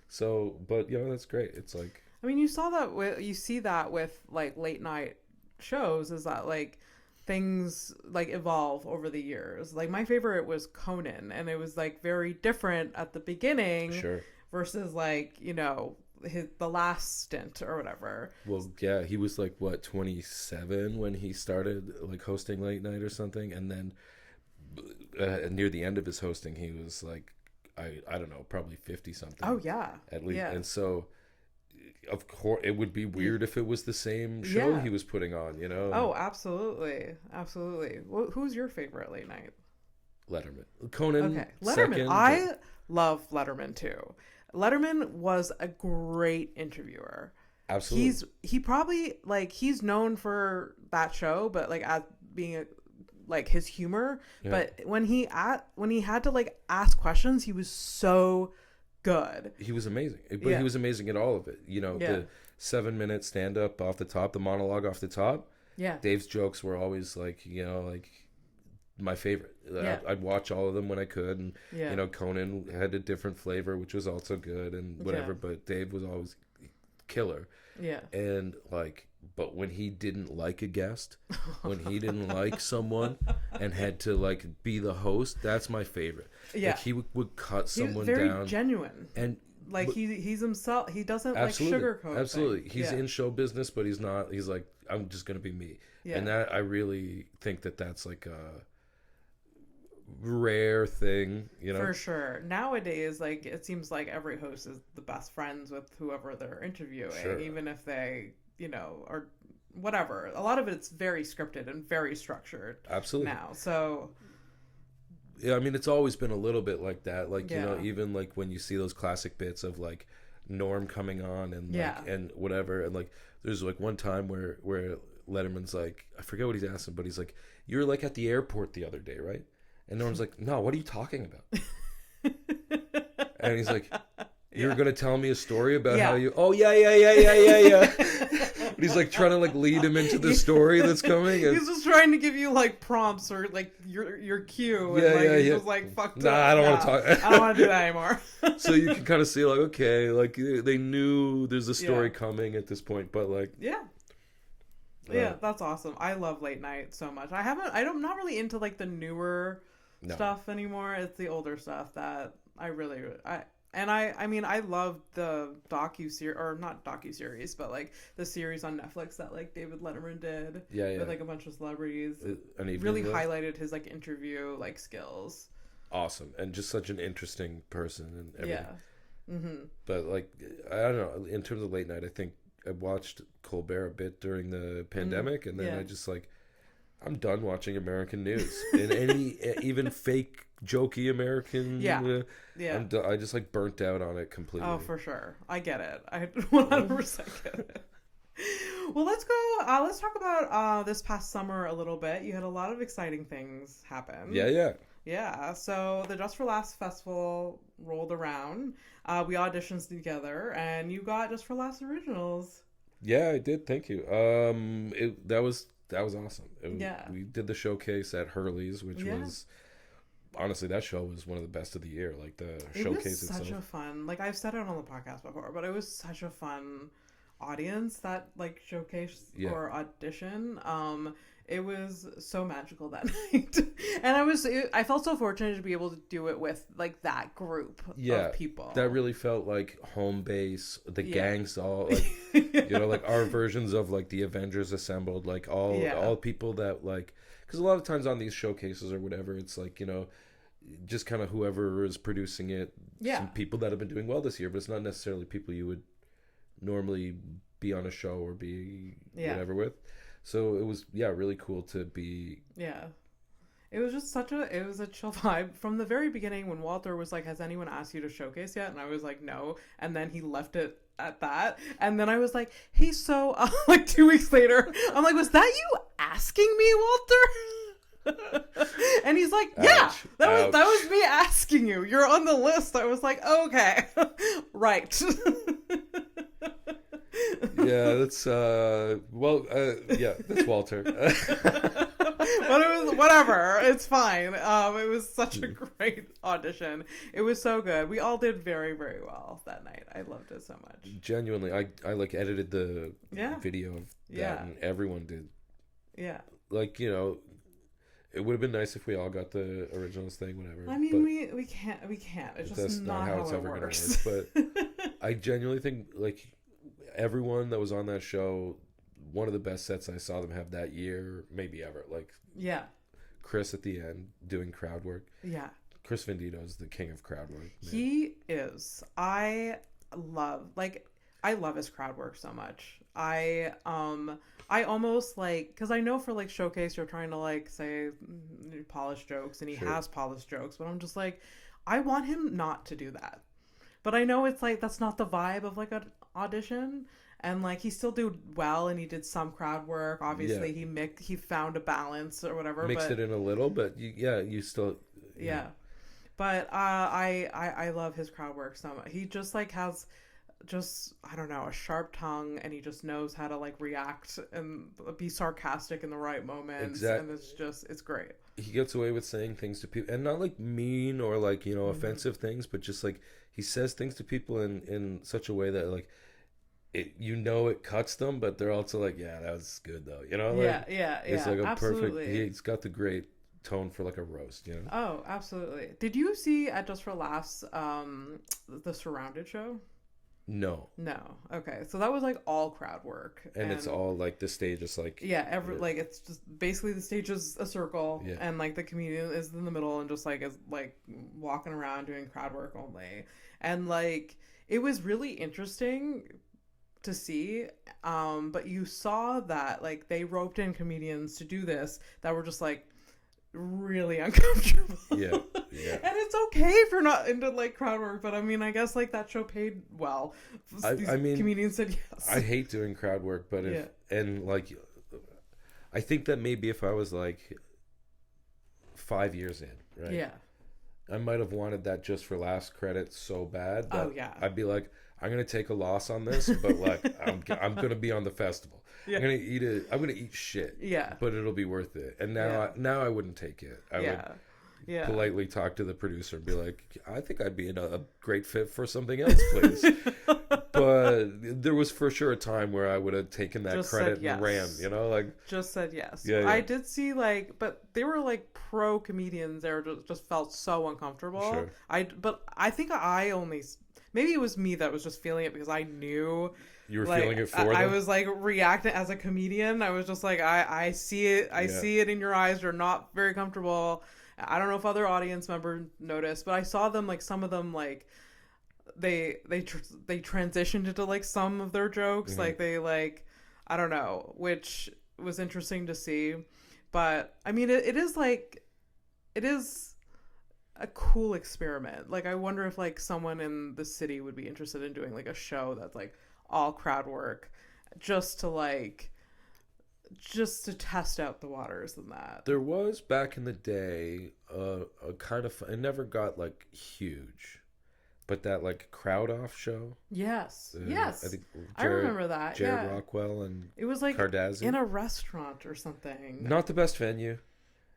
Speaker 2: so, but you know, that's great. It's like, I mean, you see that with like late night shows, is that like things like evolve over the years. Like my favorite was Conan, and it was like very different at the beginning versus like, you know, the last stint or whatever. Well, yeah, he was like what, 27 when he started like hosting late night or something, and then near the end of his hosting, he was like, I don't know, probably 50 something. Oh yeah, at least. And so, of course, it would be weird if it was the same show he was putting on, you know? Oh, absolutely, absolutely. Well, who's your favorite late night? Letterman. Conan. Okay, Letterman. Second, I love Letterman too. Letterman was a great interviewer. Absolutely. He probably, like, he's known for that show, but like as being like his humor. But when he had to like ask questions, he was so good. He was amazing. But he was amazing at all of it. You know, the 7-minute stand up off the top, the monologue off the top. Yeah. Dave's jokes were always like, you know, like my favorite. I'd watch all of them when I could, and you know, Conan had a different flavor, which was also good, and whatever. But Dave was always killer. Yeah. And like But when he didn't like a guest, when he didn't like someone and had to like be the host, that's my favorite.
Speaker 1: Yeah.
Speaker 2: Like he would cut someone
Speaker 1: very
Speaker 2: down.
Speaker 1: genuine.
Speaker 2: And
Speaker 1: like he's himself. He doesn't
Speaker 2: absolutely,
Speaker 1: like sugarcoat.
Speaker 2: Absolutely.
Speaker 1: Things.
Speaker 2: He's in show business, but he's not. He's like, I'm just going to be me. Yeah. And that I really think that that's like a rare thing, you know.
Speaker 1: For sure. Nowadays, like it seems like every host is the best friends with whoever they're interviewing, sure. Even if they, you know, are whatever. A lot of it's very scripted and very structured.
Speaker 2: Absolutely.
Speaker 1: Now, so
Speaker 2: yeah, I mean, it's always been a little bit like that. Like, you know, even like when you see those classic bits of like Norm coming on and like, and whatever, and like there's like one time where Letterman's like, I forget what he's asking, but he's like, "You were like at the airport the other day, right?" And Norm's like, "No, what are you talking about?" And he's like, "You're gonna tell me a story about how you?" "Oh yeah." But he's like trying to like lead him into the story that's coming. And...
Speaker 1: he's just trying to give you like prompts or like your cue. And, he's just like, "Fuck."
Speaker 2: Nah, I don't want to talk.
Speaker 1: I don't want to do that anymore.
Speaker 2: So you can kind of see like, okay, like they knew there's a story coming at this point, but like
Speaker 1: yeah, that's awesome. I love late night so much. I'm not really into like the newer stuff anymore. It's the older stuff that I mean, I love the docu-series, or not docu-series, but like the series on Netflix that like David Letterman did with like a bunch of celebrities. It really highlighted his like interview like skills.
Speaker 2: Awesome. And just such an interesting person and everything.
Speaker 1: Yeah. Mm-hmm.
Speaker 2: But like, I don't know, in terms of late night, I think I watched Colbert a bit during the pandemic, and then I just like, I'm done watching American news and any even fake jokey American. I just like burnt out on it completely.
Speaker 1: Oh, for sure, I get it. I 100% get it. Well, let's go. Let's talk about this past summer a little bit. You had a lot of exciting things happen. Yeah. So the Just for Laughs festival rolled around. We auditioned together, and you got Just for Laughs originals. Yeah,
Speaker 2: I did. Thank you. That was awesome. We did the showcase at Hurley's, which was honestly, that show was one of the best of the year. Like the showcase itself.
Speaker 1: It was such a fun. Like I've said it on the podcast before, but it was such a fun audience that like showcase or audition. It was so magical that night, and I felt so fortunate to be able to do it with like that group of people.
Speaker 2: That really felt like home base. The gangs all like you know, like our versions of like the Avengers assembled, like all people that like, because a lot of times on these showcases or whatever, it's like, you know, just kind of whoever is producing it. Some people that have been doing well this year, but it's not necessarily people you would normally be on a show or be whatever with. So it was really cool to be.
Speaker 1: Yeah. It was just it was a chill vibe from the very beginning when Walter was like, "Has anyone asked you to showcase yet?" And I was like, "No." And then he left it at that. And then I was like, "Hey, so like 2 weeks later, I'm like, was that you asking me, Walter?" And he's like, "Yeah, that was me asking you. You're on the list." I was like, "Okay, right."
Speaker 2: Yeah, that's that's Walter.
Speaker 1: But it was whatever. It's fine. It was such a great audition. It was so good. We all did very, very well that night. I loved it so much.
Speaker 2: Genuinely, I like edited the video of that, and everyone did.
Speaker 1: Yeah.
Speaker 2: Like, you know, it would have been nice if we all got the originals thing, whatever.
Speaker 1: I mean, we can't. It's just not how it's ever works.
Speaker 2: Gonna work. But I genuinely think like everyone that was on that show, one of the best sets I saw them have that year, maybe ever. Like, Chris at the end doing crowd work. Yeah. Chris Vendito is the king of crowd work. Man.
Speaker 1: He is. I love his crowd work so much. I almost like, because I know for like showcase you're trying to like say polish jokes, and he has polished jokes, but I'm just like, I want him not to do that. But I know it's like that's not the vibe of like an audition, and like he still did well, and he did some crowd work. Obviously, he found a balance or whatever.
Speaker 2: Mixed it in a little, but you still.
Speaker 1: Yeah. But I love his crowd work so much. He just like has I don't know, a sharp tongue, and he just knows how to like react and be sarcastic in the right moments. Exactly. And it's great.
Speaker 2: He gets away with saying things to people, and not like mean or like, you know, offensive things, but just like he says things to people in such a way that like it cuts them, but they're also like, yeah, that was good though.
Speaker 1: Yeah,
Speaker 2: Like
Speaker 1: yeah,
Speaker 2: it's
Speaker 1: yeah.
Speaker 2: like a perfect.
Speaker 1: Absolutely.
Speaker 2: He's got the great tone for like a roast.
Speaker 1: Oh, absolutely. Did you see at Just for Laughs the Surrounded show?
Speaker 2: No,
Speaker 1: No. Okay. So that was like all crowd work.
Speaker 2: and it's all like the stage is like
Speaker 1: Yeah, like it's just basically the stage is a circle
Speaker 2: yeah,
Speaker 1: and like the comedian is in the middle and just like is like walking around doing crowd work only. And like it was really interesting to see, but you saw that like they roped in comedians to do this that were just like really uncomfortable.
Speaker 2: yeah, yeah.
Speaker 1: And it's okay for not into like crowd work, but I mean, I guess like that show paid well.
Speaker 2: I mean,
Speaker 1: comedians said yes.
Speaker 2: I hate doing crowd work, but if and like, I think that maybe if I was like 5 years in, right?
Speaker 1: Yeah.
Speaker 2: I might have wanted that Just for Laughs credit so bad that
Speaker 1: Oh yeah.
Speaker 2: I'd be like, I'm gonna take a loss on this, but like I'm gonna be on the festival.
Speaker 1: Yeah.
Speaker 2: I'm gonna eat it. I'm gonna eat shit.
Speaker 1: Yeah.
Speaker 2: But it'll be worth it. And now
Speaker 1: Yeah.
Speaker 2: now I wouldn't take it. I would
Speaker 1: Yeah.
Speaker 2: politely talk to the producer and be like, I think I'd be a great fit for something else, please. But there was for sure a time where I would have taken that
Speaker 1: Just
Speaker 2: credit
Speaker 1: said yes.
Speaker 2: and ran, like
Speaker 1: Just said yes.
Speaker 2: Yeah, yeah.
Speaker 1: I did see like, but they were like pro comedians. They were just felt so uncomfortable.
Speaker 2: Sure.
Speaker 1: But I think I only, maybe it was me that was just feeling it because I knew
Speaker 2: you were
Speaker 1: like,
Speaker 2: feeling it for them.
Speaker 1: I was like reacting as a comedian. I was just like, I see it. I see it in your eyes. You're not very comfortable. I don't know if other audience members noticed, but I saw them like some of them like they transitioned into like some of their jokes. Like they like, I don't know, which was interesting to see. But I mean, it is like, it is a cool experiment. Like I wonder if like someone in the city would be interested in doing like a show that's like all crowd work just to test out the waters than that.
Speaker 2: There was back in the day a kind of it never got like huge, but that like crowd off show.
Speaker 1: Yes.
Speaker 2: I think
Speaker 1: I remember that.
Speaker 2: Jared Rockwell and
Speaker 1: it was like
Speaker 2: Cardassian.
Speaker 1: in a restaurant or something.
Speaker 2: Not the best venue.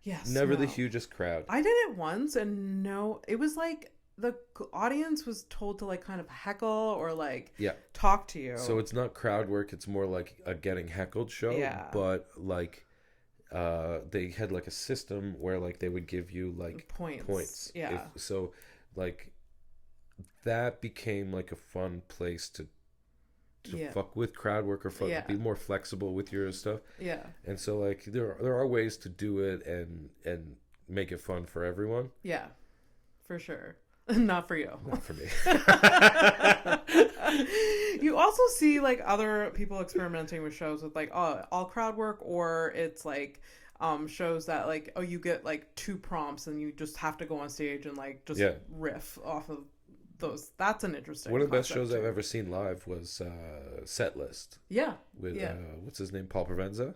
Speaker 1: Yes.
Speaker 2: Never the hugest crowd.
Speaker 1: I did it once and no, it was like the audience was told to like kind of heckle or like talk to you.
Speaker 2: So it's not crowd work, it's more like a getting heckled show.
Speaker 1: Yeah.
Speaker 2: But like they had like a system where like they would give you like points.
Speaker 1: Yeah.
Speaker 2: So like that became like a fun place to fuck with crowd work or be more flexible with your stuff.
Speaker 1: Yeah.
Speaker 2: And so like there are ways to do it and make it fun for everyone.
Speaker 1: Yeah. For sure. Not for you.
Speaker 2: Not for me.
Speaker 1: You also see like other people experimenting with shows with like all crowd work, or it's like shows that like you get like 2 prompts and you just have to go on stage and like just riff off of those. That's an interesting
Speaker 2: one of the best
Speaker 1: concept,
Speaker 2: shows I've ever seen live was Set List. With what's his name, Paul Provenza.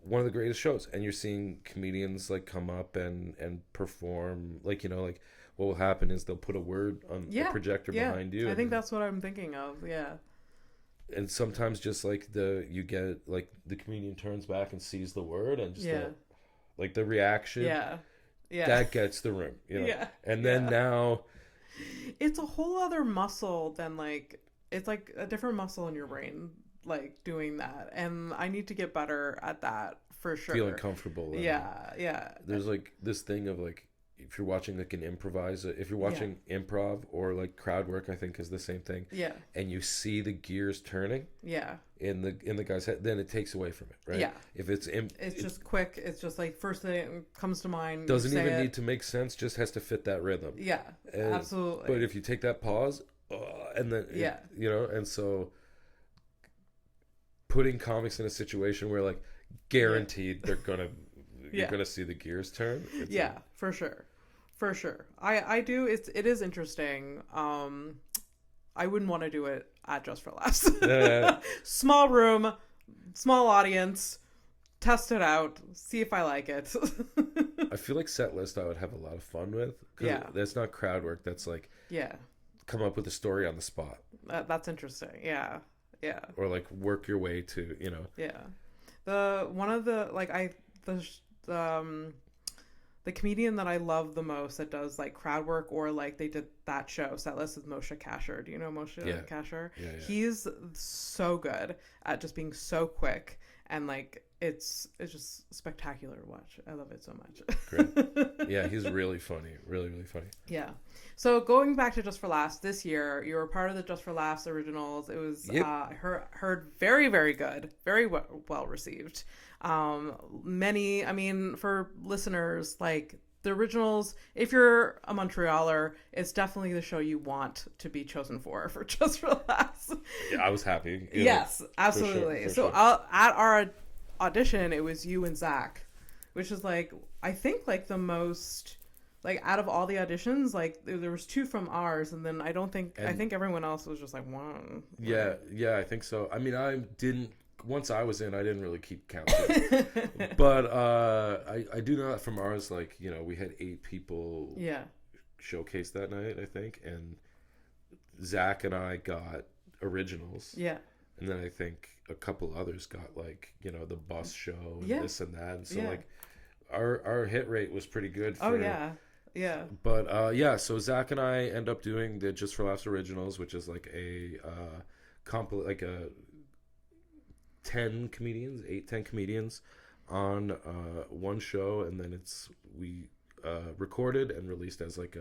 Speaker 2: One of the greatest shows, and you're seeing comedians like come up and perform like like what will happen is they'll put a word on a projector behind you.
Speaker 1: I think that's what I'm thinking of.
Speaker 2: And sometimes just like you get like the comedian turns back and sees the word and just like the reaction that gets the room, and then now
Speaker 1: it's a whole other muscle than like it's like a different muscle in your brain like doing that, and I need to get better at that for sure.
Speaker 2: Feeling comfortable. There's like this thing of like if you're watching like an if you're watching improv or like crowd work, I think is the same thing. And you see the gears turning. In the guy's head, then it takes away from it, right? If it's
Speaker 1: just quick. It's just like first thing that comes to mind.
Speaker 2: Doesn't even need to make sense. Just has to fit that rhythm.
Speaker 1: Absolutely.
Speaker 2: But if you take that pause, and then and so putting comics in a situation where like guaranteed they're gonna you're gonna see the gears turn.
Speaker 1: For sure. I do. It is interesting. I wouldn't want to do it at Just for Laughs. Small room, small audience, test it out, see if I like it.
Speaker 2: I feel like Set List I would have a lot of fun with. That's not crowd work. That's like come up with a story on the spot.
Speaker 1: That's interesting. Yeah.
Speaker 2: Or like work your way to
Speaker 1: the the comedian that I love the most that does like crowd work, or like they did that show Setlist with Moshe Kasher. Do you know Moshe Kasher?
Speaker 2: Yeah, yeah.
Speaker 1: He's so good at just being so quick, and like it's just spectacular to watch. I love it so much.
Speaker 2: Great. Yeah, he's really funny. Really, really funny.
Speaker 1: Yeah. So going back to Just for Laughs this year, you were part of the Just for Laughs originals. It was I heard very, very good, very well received. Many, I mean, for listeners, like the originals, if you're a Montrealer, it's definitely the show you want to be chosen for Just for Laughs.
Speaker 2: Yeah, I was happy.
Speaker 1: Yes, absolutely.
Speaker 2: For sure.
Speaker 1: At our audition, it was you and Zach, which is like, I think like the most, like out of all the auditions, like there was 2 from ours, and then I think everyone else was just like 1.
Speaker 2: Yeah, I think so. I mean, once I was in, I didn't really keep count. But I do know that from ours, like, you know, we had 8 people showcased that night, I think, and Zach and I got originals.
Speaker 1: Yeah.
Speaker 2: And then I think a couple others got, like, you know, the bus show and this and that. And so like our hit rate was pretty good for
Speaker 1: Yeah.
Speaker 2: But so Zach and I end up doing the Just for Laughs originals, which is like a like a 10 comedians on one show, and then we recorded and released as like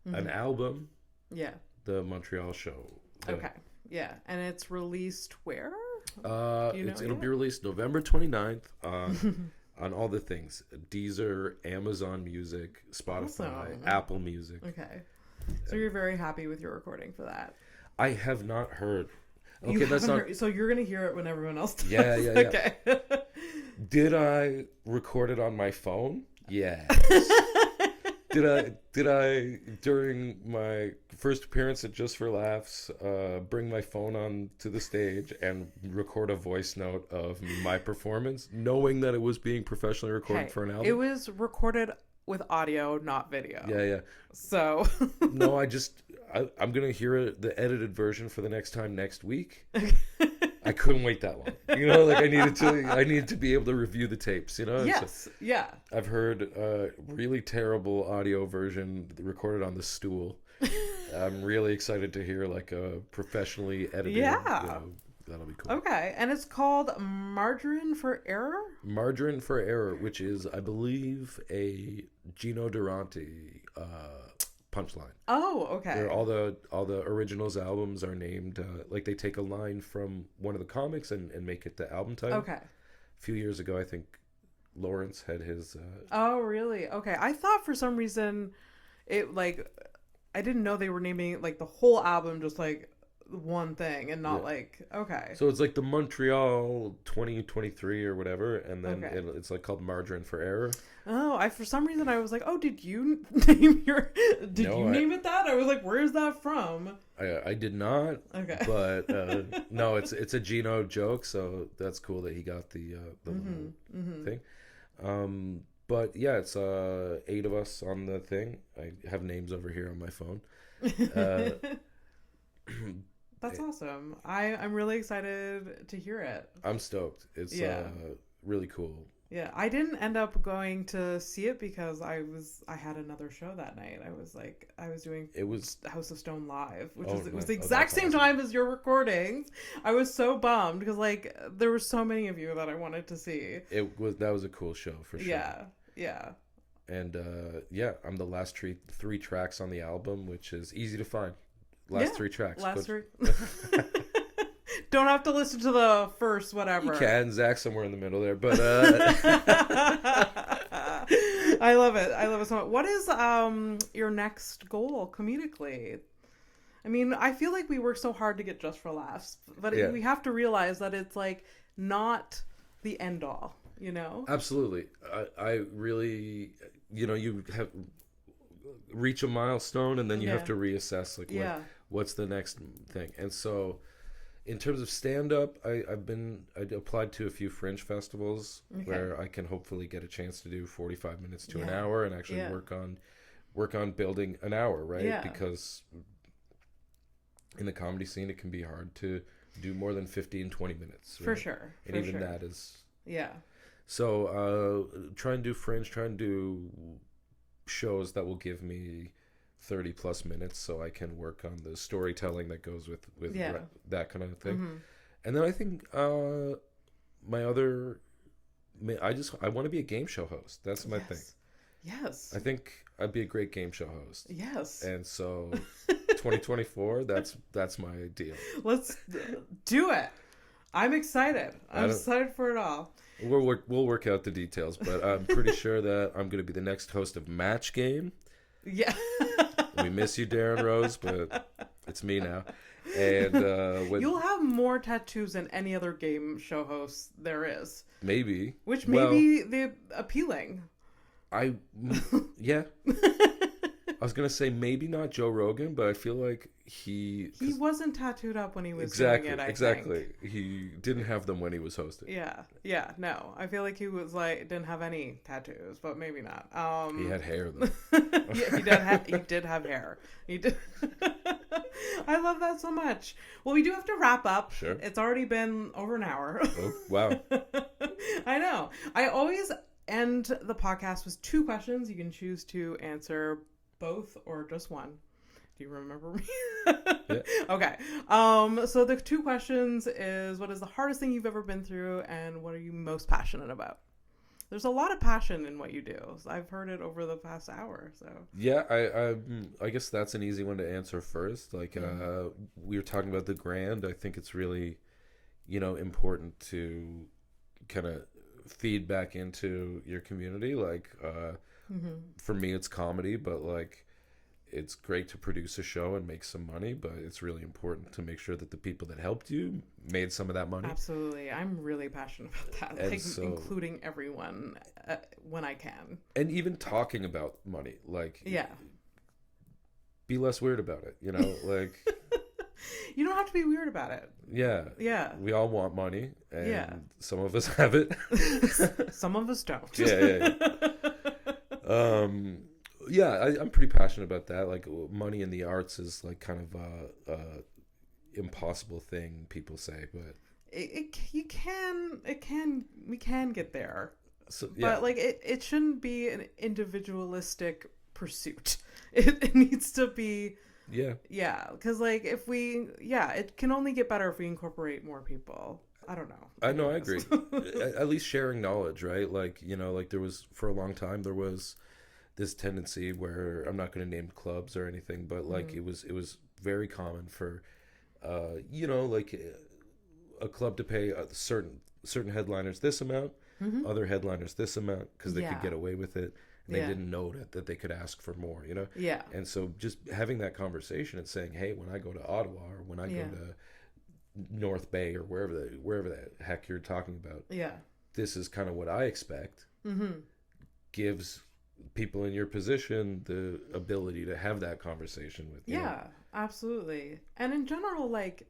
Speaker 2: an album. Yeah. The Montreal show.
Speaker 1: Okay. Yeah, and it's released where?
Speaker 2: It'll be released November 29th on all the things: Deezer, Amazon Music, Spotify, Apple Music.
Speaker 1: Okay, so you're very happy with your recording for that?
Speaker 2: I have not heard.
Speaker 1: Okay, that's not. So you're gonna hear it when everyone else does.
Speaker 2: Yeah.
Speaker 1: Okay.
Speaker 2: Did I record it on my phone? Yeah. Did I during my first appearance at Just for Laughs bring my phone on to the stage and record a voice note of my performance, knowing that it was being professionally recorded for an album?
Speaker 1: It was recorded with audio, not video.
Speaker 2: Yeah.
Speaker 1: So
Speaker 2: no, I'm gonna hear the edited version for the next time next week. I couldn't wait that long. You know, like I needed to be able to review the tapes, you know?
Speaker 1: Yes. So yeah.
Speaker 2: I've heard a really terrible audio version recorded on the stool. I'm really excited to hear like a professionally edited. Yeah. You know, that'll be cool.
Speaker 1: Okay. And it's called Margarine for Error?
Speaker 2: Margarine for Error, which is, I believe, a Gino Durante punchline.
Speaker 1: Oh, okay.
Speaker 2: All the originals albums are named like they take a line from one of the comics and make it the album title.
Speaker 1: Okay.
Speaker 2: A few years ago, I think Lawrence had his.
Speaker 1: Oh, really? Okay. I thought for some reason it like I didn't know they were naming like the whole album just like one thing and not like okay.
Speaker 2: So it's like the Montreal 2023 or whatever, and then it's like called Margarine for Error.
Speaker 1: Oh, for some reason I was like, oh, did you name name it that? I was like, where's that from?
Speaker 2: I did not.
Speaker 1: Okay.
Speaker 2: But no, it's a Gino joke, so that's cool that he got the thing. But yeah, it's 8 of us on the thing. I have names over here on my phone.
Speaker 1: That's awesome. I'm really excited to hear it.
Speaker 2: I'm stoked. It's really cool.
Speaker 1: Yeah, I didn't end up going to see it because I had another show that night. I was doing House of Stone live, which was the exact same time as your recordings. I was so bummed because like there were so many of you that I wanted to see.
Speaker 2: That was a cool show for sure.
Speaker 1: Yeah.
Speaker 2: And I'm the last 3 tracks on the album, which is easy to find. Last 3 tracks.
Speaker 1: Last 3. Don't have to listen to the first whatever.
Speaker 2: You can. Zach's somewhere in the middle there, but
Speaker 1: I love it. I love it so much. What is your next goal comedically? I mean, I feel like we work so hard to get Just for Laughs, but we have to realize that it's like not the end all, you know?
Speaker 2: Absolutely. I really, you know, you have reach a milestone and then you have to reassess like what's the next thing. And so in terms of stand-up, I applied to a few fringe festivals where I can hopefully get a chance to do 45 minutes to an hour and actually work on building an hour, right? Yeah. Because in the comedy scene, it can be hard to do more than 15, 20 minutes. Right?
Speaker 1: For sure.
Speaker 2: And even that is...
Speaker 1: Yeah.
Speaker 2: So try and do Fringe, try and do shows that will give me 30 plus minutes so I can work on the storytelling that goes with that kind of thing. Mm-hmm. And then I think my other, I want to be a game show host. That's my thing.
Speaker 1: Yes.
Speaker 2: I think I'd be a great game show host.
Speaker 1: Yes.
Speaker 2: And so 2024, that's my ideal.
Speaker 1: Let's do it. I'm excited. I'm excited for it all.
Speaker 2: We'll work out the details, but I'm pretty sure that I'm going to be the next host of Match Game.
Speaker 1: Yeah.
Speaker 2: We miss you, Darren Rose, but it's me now. And
Speaker 1: you'll have more tattoos than any other game show host there is.
Speaker 2: Maybe.
Speaker 1: Which may be the appealing.
Speaker 2: Yeah. I was gonna say maybe not Joe Rogan, but I feel like he
Speaker 1: wasn't tattooed up when he was doing it. I think.
Speaker 2: He didn't have them when he was hosting.
Speaker 1: Yeah. No, I feel like he was didn't have any tattoos, but maybe not.
Speaker 2: He had hair though.
Speaker 1: Yeah, he did have hair. He did. I love that so much. Well, we do have to wrap up.
Speaker 2: Sure.
Speaker 1: It's already been over an hour.
Speaker 2: Oh wow.
Speaker 1: I know. I always end the podcast with 2 questions. You can choose to answer both or just one. Do you remember me?
Speaker 2: Yeah.
Speaker 1: Okay. So the 2 questions is, what is the hardest thing you've ever been through, and what are you most passionate about? There's a lot of passion in what you do. I've heard it over the past hour. So
Speaker 2: yeah, I guess that's an easy one to answer first. Like we were talking about the Grand. I think it's really, important to kind of feed back into your community. Like for me, it's comedy, but like it's great to produce a show and make some money, but it's really important to make sure that the people that helped you made some of that money.
Speaker 1: Absolutely. I'm really passionate about that, including everyone when I can.
Speaker 2: And even talking about money, be less weird about it, like...
Speaker 1: You don't have to be weird about it.
Speaker 2: Yeah. We all want money, and some of us have it.
Speaker 1: Some of us don't.
Speaker 2: Yeah. I'm pretty passionate about that. Like, money in the arts is like kind of a impossible thing people say, but
Speaker 1: we can get there.
Speaker 2: So,
Speaker 1: but like it shouldn't be an individualistic pursuit. It needs to be. Yeah, because like it can only get better if we incorporate more people. I don't know.
Speaker 2: I know, I agree. At least sharing knowledge, right? Like, like there was, for a long time, there was this tendency where, I'm not going to name clubs or anything, but like it was very common for, like a club to pay certain headliners this amount, other headliners this amount, because they could get away with it. And they didn't know that they could ask for more,
Speaker 1: Yeah.
Speaker 2: And so just having that conversation and saying, hey, when I go to Ottawa or when I go to North Bay or wherever the heck you're talking about, this is kind of what I expect, gives people in your position the ability to have that conversation with you.
Speaker 1: Yeah, absolutely. And in general, like,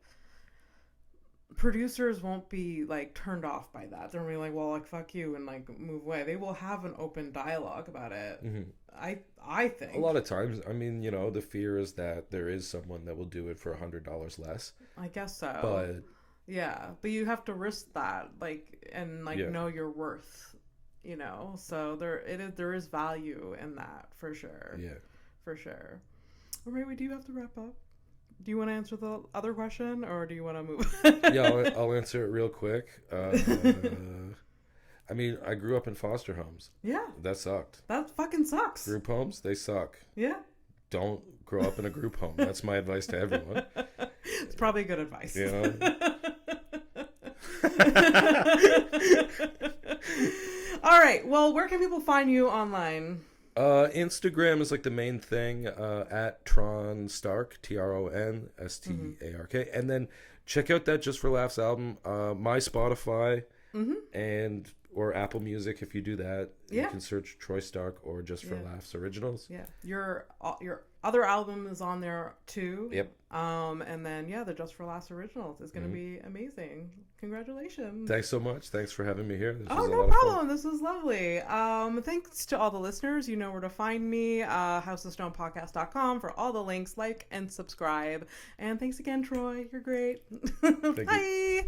Speaker 1: producers won't be like turned off by that. They're gonna be like, well, like, fuck you, and like move away. They will have an open dialogue about it. I think
Speaker 2: a lot of times, I mean, the fear is that there is someone that will do it for $100 less.
Speaker 1: I guess so.
Speaker 2: But
Speaker 1: but you have to risk that, like, and like know your worth, so there is value in that, for sure. For sure. Or maybe we do have to wrap up. Do you want to answer the other question, or do you want to move?
Speaker 2: Yeah, I'll answer it real quick. I mean, I grew up in foster homes.
Speaker 1: Yeah.
Speaker 2: That sucked.
Speaker 1: That fucking sucks.
Speaker 2: Group homes, they suck.
Speaker 1: Yeah.
Speaker 2: Don't grow up in a group home. That's my advice to everyone.
Speaker 1: It's probably good advice. All right. Well, where can people find you online?
Speaker 2: Instagram is like the main thing, at Tron Stark, TronStark, and then check out that Just for Laughs album, my Spotify, and or Apple Music. If you do that, you can search Troy Stark or Just for Laughs Originals.
Speaker 1: Yeah, your other album is on there too.
Speaker 2: Yep.
Speaker 1: And then the Just for Laughs Originals is going to be amazing. Congratulations.
Speaker 2: Thanks so much. Thanks for having me here. This
Speaker 1: was no problem. This was lovely. Thanks to all the listeners. You know where to find me. HouseOfStonePodcast.com for all the links. Like and subscribe. And thanks again, Troy. You're great. Bye.